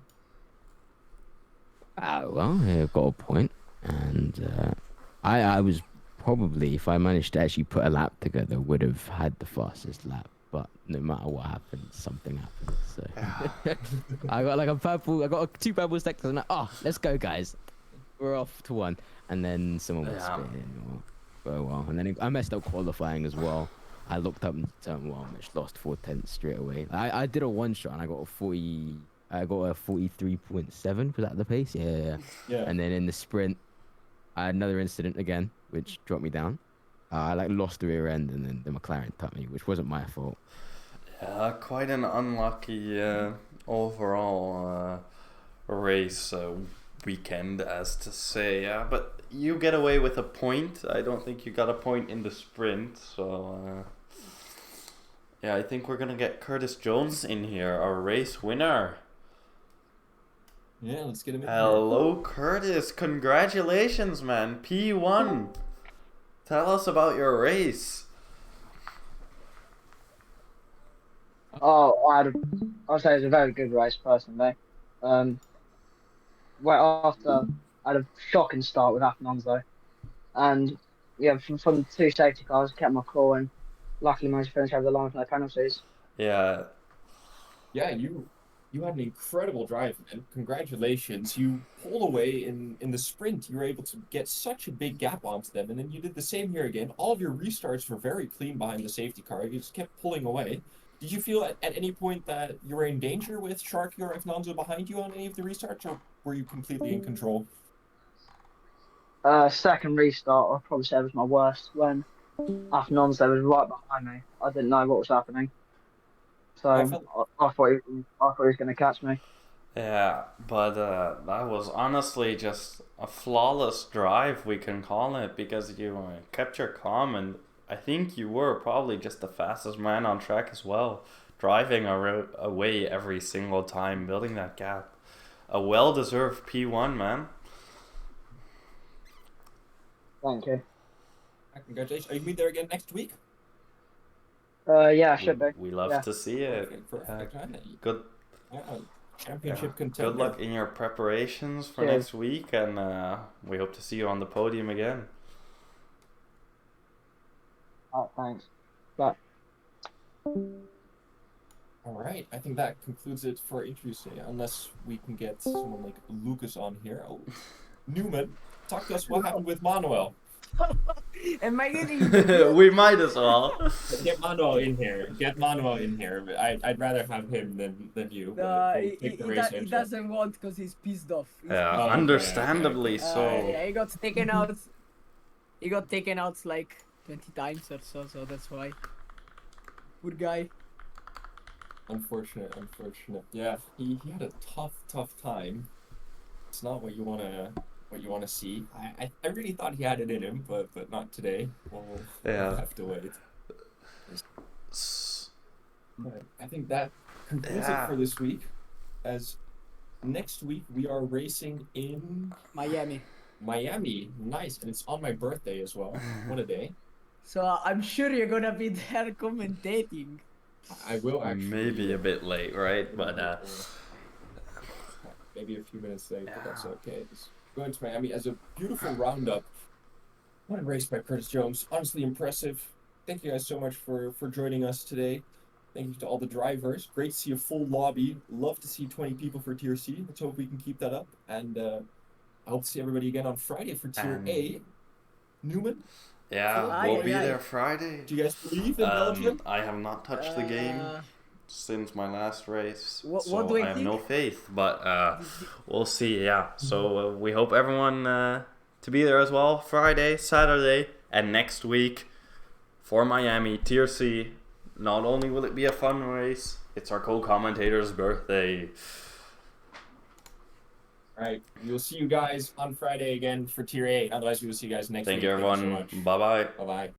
Well, I've got a point. And I was probably, if I managed to actually put a lap together, would have had the fastest lap. But no matter what happens, something happens. So I got like a purple. I got 2 purple stacks. And let's go, guys. We're off to 1. And then someone was spinning for a while. And then I messed up qualifying as well. I looked up in turn 1, which lost 4/10 straight away. I did a 1-shot and I got a 40. I got a 43.7. Was that the pace? Yeah. And then in the sprint, I had another incident again, which dropped me down. I like lost the rear end, and then the McLaren cut me, which wasn't my fault. Yeah, quite an unlucky overall race weekend, as to say. Yeah, but you get away with a point. I don't think you got a point in the sprint, so yeah, I think we're gonna get Curtis Jones in here, our race winner. Yeah, let's get him in Hello, Curtis. Congratulations, man. P1. Tell us about your race. Oh, I'd say it was a very good race personally. Well, after I had a shocking start with Alonso, and yeah, from the two safety cars, kept my cool and luckily managed to finish over the line with no penalties. Yeah, Yeah, you had an incredible drive, man. Congratulations. You pulled away in the sprint. You were able to get such a big gap onto them, and then you did the same here again. All of your restarts were very clean behind the safety car. You just kept pulling away. Did you feel at any point that you were in danger with Sharky or Alonso behind you on any of the restarts, or were you completely in control? Second restart, I'd probably say was my worst when Alonso was right behind me. I didn't know what was happening, so I felt I thought he was going to catch me. yeah, but that was honestly just a flawless drive, we can call it, because you kept your calm, and I think you were probably just the fastest man on track as well, driving away every single time, building that gap. A well-deserved P1, man. Thank you. congratulations. Are you meet there again next week? Yeah, I should be. We love Yeah. to see it. Perfect. Good. Yeah, championship Yeah. contender. Good luck in your preparations for Cheers. next week, and we hope to see you on the podium again. Oh, thanks. But All right, I think that concludes it for interviews today, unless we can get someone like Lucas on here. Oh, Newman, talk to us what happened with Manuel. Am I getting We might as well. Get Manuel in here. Get Manuel in here. I'd rather have him than you. but we'll take the race he intro. doesn't want because he's pissed off. Yeah, Oh, okay, understandably okay. so. Yeah, he got taken out. He got taken out like 20 times or so, so that's why. Good guy. Unfortunate. Yeah, he had a tough time. It's not what you wanna see. I really thought he had it in him, but not today. We'll Yeah. have to wait. But I think that concludes it for this week. As next week we are racing in Miami. Miami. Nice, and it's on my birthday as well. What a day! So I'm sure you're gonna be there commentating. I will actually. Maybe a bit late, right? But maybe a few minutes late, but that's okay. Just going to Miami as a beautiful roundup. What a race by Curtis Jones. Honestly impressive. Thank you guys so much for joining us today. Thank you to all the drivers. Great to see a full lobby. Love to see 20 people for Tier C. Let's hope we can keep that up. And I hope to see everybody again on Friday for Tier A. Newman, yeah, Aye, we'll aye, be aye. there Friday. do you guys believe in Belgium? I have not touched the game since my last race, What so do I I have think? no faith. But we'll see. Yeah. So we hope everyone to be there as well. Friday, Saturday, and next week for Miami Tier C. Not only will it be a fun race, it's our co-commentator's birthday. All right. We'll see you guys on Friday again for Tier A. Otherwise, we will see you guys next week. Thank you, everyone. so much. Bye bye. Bye-bye.